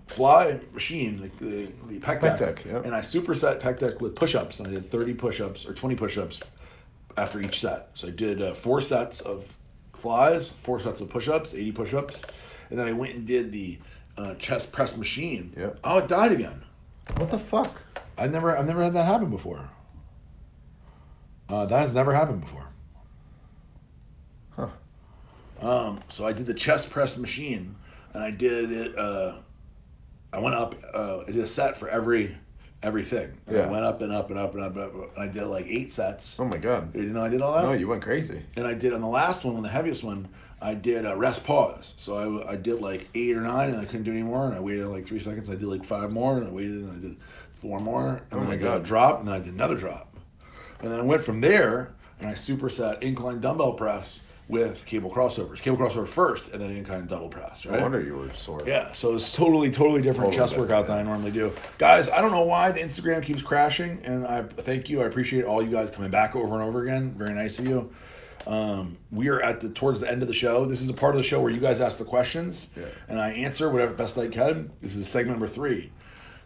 fly machine, the pec deck, yeah. and I superset pec deck with push-ups. And I did 30 push-ups or 20 push-ups after each set. So I did 4 sets of flies, 4 sets of push-ups, 80 push-ups, and then I went and did the chest press machine. Yep. Oh, it died again. What the fuck? I've never had that happen before. That has never happened before. So I did the chest press machine, and I did it. I went up. I did a set for everything. And Yeah. I went up and up and up and up and up. And I did like 8 sets. Oh my god. You know, I did all that. No, you went crazy. And I did on the last one, the heaviest one, I did a rest pause. So I did like 8 or 9, and I couldn't do any more. And I waited like 3 seconds. I did like 5 more, and I waited, and I did 4 more. And Oh then my I did God. a drop, and then I did another drop. And then I went from there, and I superset incline dumbbell press with cable crossovers. Cable crossover first, and then incline double press, right? No wonder you were sore. Yeah, so it's totally different Totally chest different, workout than I normally do. Guys, I don't know why the Instagram keeps crashing, and I thank you. I appreciate all you guys coming back over and over again. Very nice of you. We are towards the end of the show. This is a part of the show where you guys ask the questions, and I answer whatever best I can. This is segment number 3.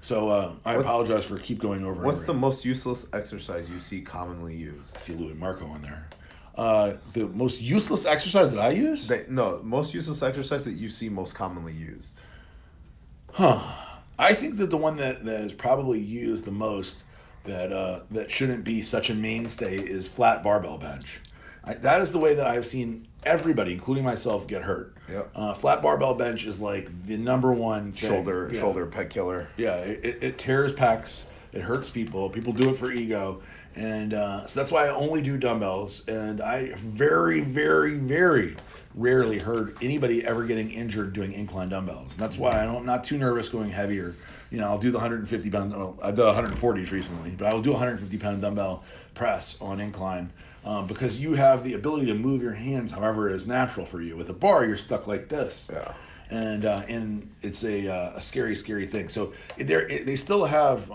So I apologize for keep going over. What's and the over. most useless exercise you see commonly used? I see Louis Marco on there. The most useless exercise that I use? Most useless exercise that you see most commonly used. I think that the one that is probably used the most that shouldn't be such a mainstay is flat barbell bench. That is the way that I've seen everybody, including myself, get hurt. Yep. Flat barbell bench is like the number one thing. Shoulder pec killer. Yeah, it tears pecs. It hurts people. People do it for ego. And so that's why I only do dumbbells. And I very, very, very rarely heard anybody ever getting injured doing incline dumbbells. And that's why I'm not too nervous going heavier. You know, I'll do the 150 pound. Well, I've done 140s recently, but I will do a 150 pound dumbbell press on incline because you have the ability to move your hands however is natural for you. With a bar, you're stuck like this. Yeah. And it's a scary, scary thing. So they still have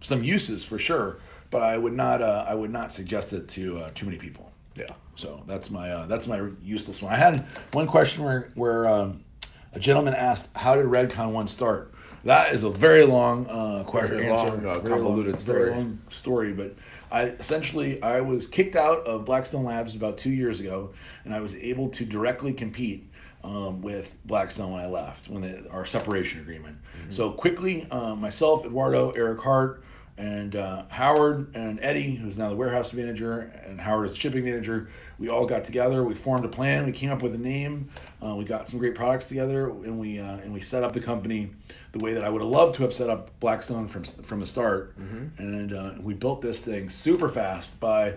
some uses for sure, but I would not suggest it to too many people. Yeah. So that's my useless one. I had one question where a gentleman asked, "How did Redcon 1 start?" That is a very long question. Very long, convoluted story. Very long story, but I was kicked out of Blackstone Labs about 2 years ago, and I was able to directly compete with Blackstone when I left, our separation agreement. Mm-hmm. So quickly, myself, Eduardo, Eric Hart, and Howard and Eddie, who's now the warehouse manager, and Howard is the shipping manager, we all got together. We formed a plan. We came up with a name. We got some great products together, and we set up the company the way that I would have loved to have set up Blackstone from the start. Mm-hmm. And we built this thing super fast by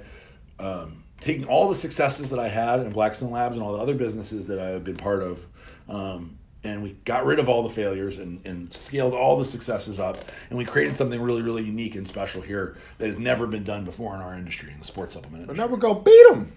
taking all the successes that I had in Blackstone Labs and all the other businesses that I have been part of. And we got rid of all the failures and scaled all the successes up. And we created something really, really unique and special here that has never been done before in our industry, in the sports supplement industry. And now we're going to beat them.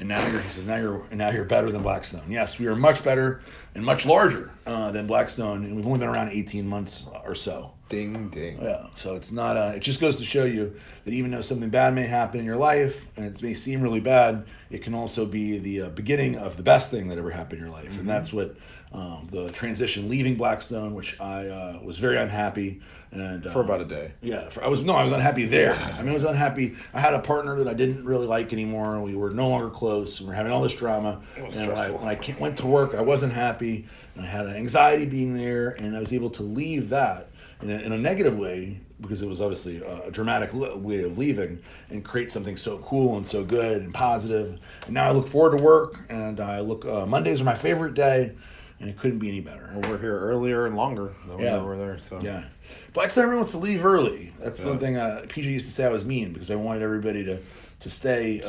And now you're better than Blackstone. Yes, we are much better and much larger than Blackstone. And we've only been around 18 months or so. Ding, ding. Yeah, so it's not, it just goes to show you that even though something bad may happen in your life, and it may seem really bad, it can also be the beginning of the best thing that ever happened in your life. Mm-hmm. And that's what the transition, leaving Blackstone, which I was very unhappy. And for about a day. Yeah, I was unhappy there. I mean, I was unhappy. I had a partner that I didn't really like anymore, and we were no longer close, and we're having all this drama. And when I went to work, I wasn't happy, and I had anxiety being there, and I was able to leave that in a negative way, because it was obviously a dramatic way of leaving, and create something so cool and so good and positive. And now I look forward to work, and I look, Mondays are my favorite day, and it couldn't be any better. Well, we're here earlier and longer than we were there. So yeah. Blackstone, everyone wants to leave early. That's one thing PJ used to say I was mean, because I wanted everybody to stay,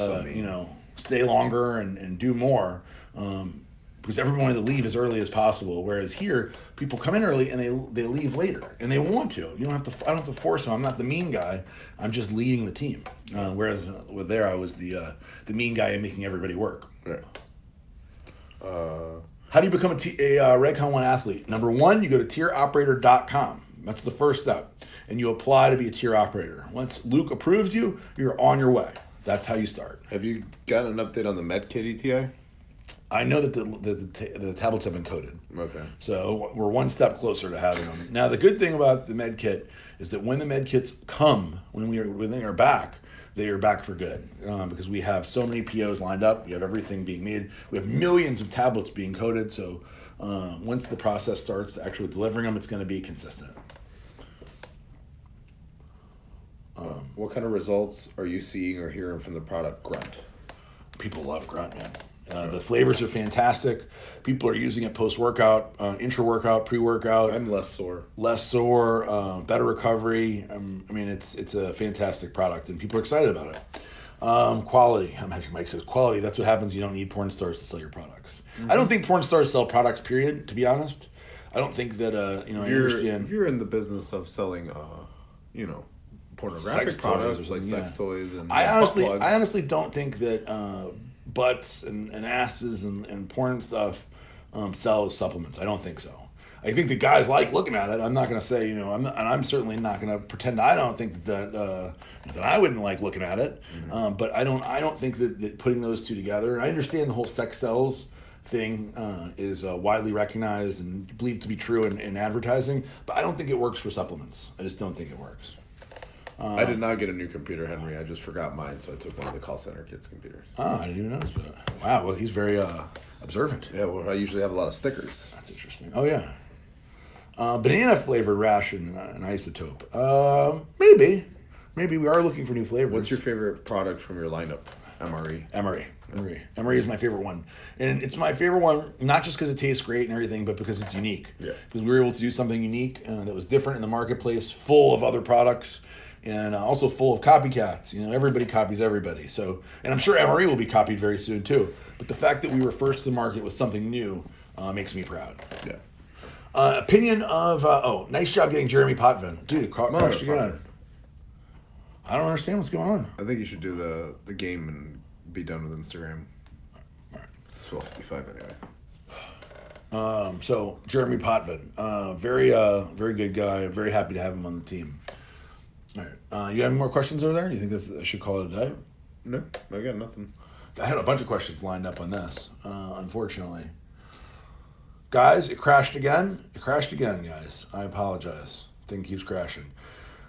stay longer and do more, because everyone wanted to leave as early as possible. Whereas here, people come in early and they leave later, and they want to. I don't have to force them. I'm not the mean guy. I'm just leading the team. Whereas with there, I was the mean guy and making everybody work. Yeah. How do you become a Redcon 1 athlete? Number one, you go to tieroperator.com. That's the first step. And you apply to be a tier operator. Once Luke approves you, you're on your way. That's how you start. Have you gotten an update on the MedKit ETA? I know that the tablets have been coded. Okay. So we're one step closer to having them. Now, the good thing about the MedKit is that when the MedKits come, when they are back, they are back for good, because we have so many POs lined up. We have everything being made. We have millions of tablets being coded. So once the process starts actually delivering them, it's going to be consistent. What kind of results are you seeing or hearing from the product Grunt? People love Grunt, man. The flavors are fantastic. People are using it post-workout, intra-workout, pre-workout. I'm less sore. Better recovery. I mean, it's a fantastic product, and people are excited about it. Quality. Magic Mike says quality. That's what happens. You don't need porn stars to sell your products. Mm-hmm. I don't think porn stars sell products, period, to be honest. I don't think that, I understand. If you're in the business of selling, pornographic products like sex toys and I honestly don't think that butts and asses and porn stuff sell supplements. I don't think so. I think the guys like looking at it. I'm not going to say, I'm certainly not going to pretend I don't think that I wouldn't like looking at it. Mm-hmm. But I don't think that putting those two together, and I understand the whole sex sells thing is widely recognized and believed to be true in advertising, but I don't think it works for supplements. I just don't think it works. I did not get a new computer, Henry. I just forgot mine, so I took one of the call center kids' computers. Oh, I didn't even notice that. Wow, well, he's very observant. Yeah, well, I usually have a lot of stickers. That's interesting. Oh, yeah. Banana flavored ration and isotope. Maybe. Maybe we are looking for new flavors. What's your favorite product from your lineup? MRE. Emery is my favorite one. And it's my favorite one, not just because it tastes great and everything, but because it's unique. Yeah. Because we were able to do something unique that was different in the marketplace, full of other products, and also full of copycats. You know, everybody copies everybody. So, and I'm sure Emery will be copied very soon too. But the fact that we were first to market with something new makes me proud. Yeah. Opinion of, nice job getting Jeremy Potvin. Dude, it crashed again. I don't understand what's going on. I think you should do the game and be done with Instagram. It's 12:55 anyway. So Jeremy Potvin, very good guy. Very happy to have him on the team. All right, you have any more questions over there? You think I should call it a day? No, I got nothing. I had a bunch of questions lined up on this. Unfortunately, guys, it crashed again. It crashed again, guys. I apologize. Thing keeps crashing.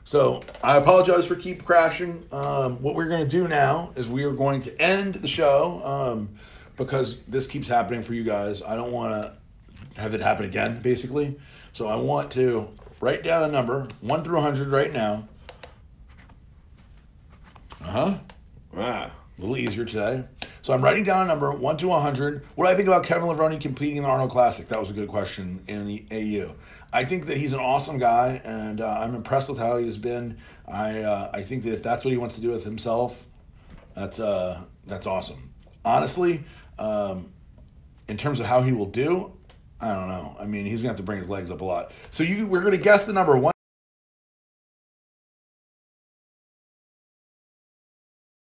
So I apologize for keep crashing. What we're going to do now is we are going to end the show because this keeps happening for you guys. I don't want to have it happen again, basically. So I want to write down a number, 1 through 100 right now. A little easier today. So I'm writing down a number, 1 to 100. What do I think about Kevin Levrone competing in the Arnold Classic? That was a good question in the AU. I think that he's an awesome guy, and I'm impressed with how he has been. I think that if that's what he wants to do with himself, that's awesome. Honestly, in terms of how he will do, I don't know. I mean, he's going to have to bring his legs up a lot. So we're going to guess the number 1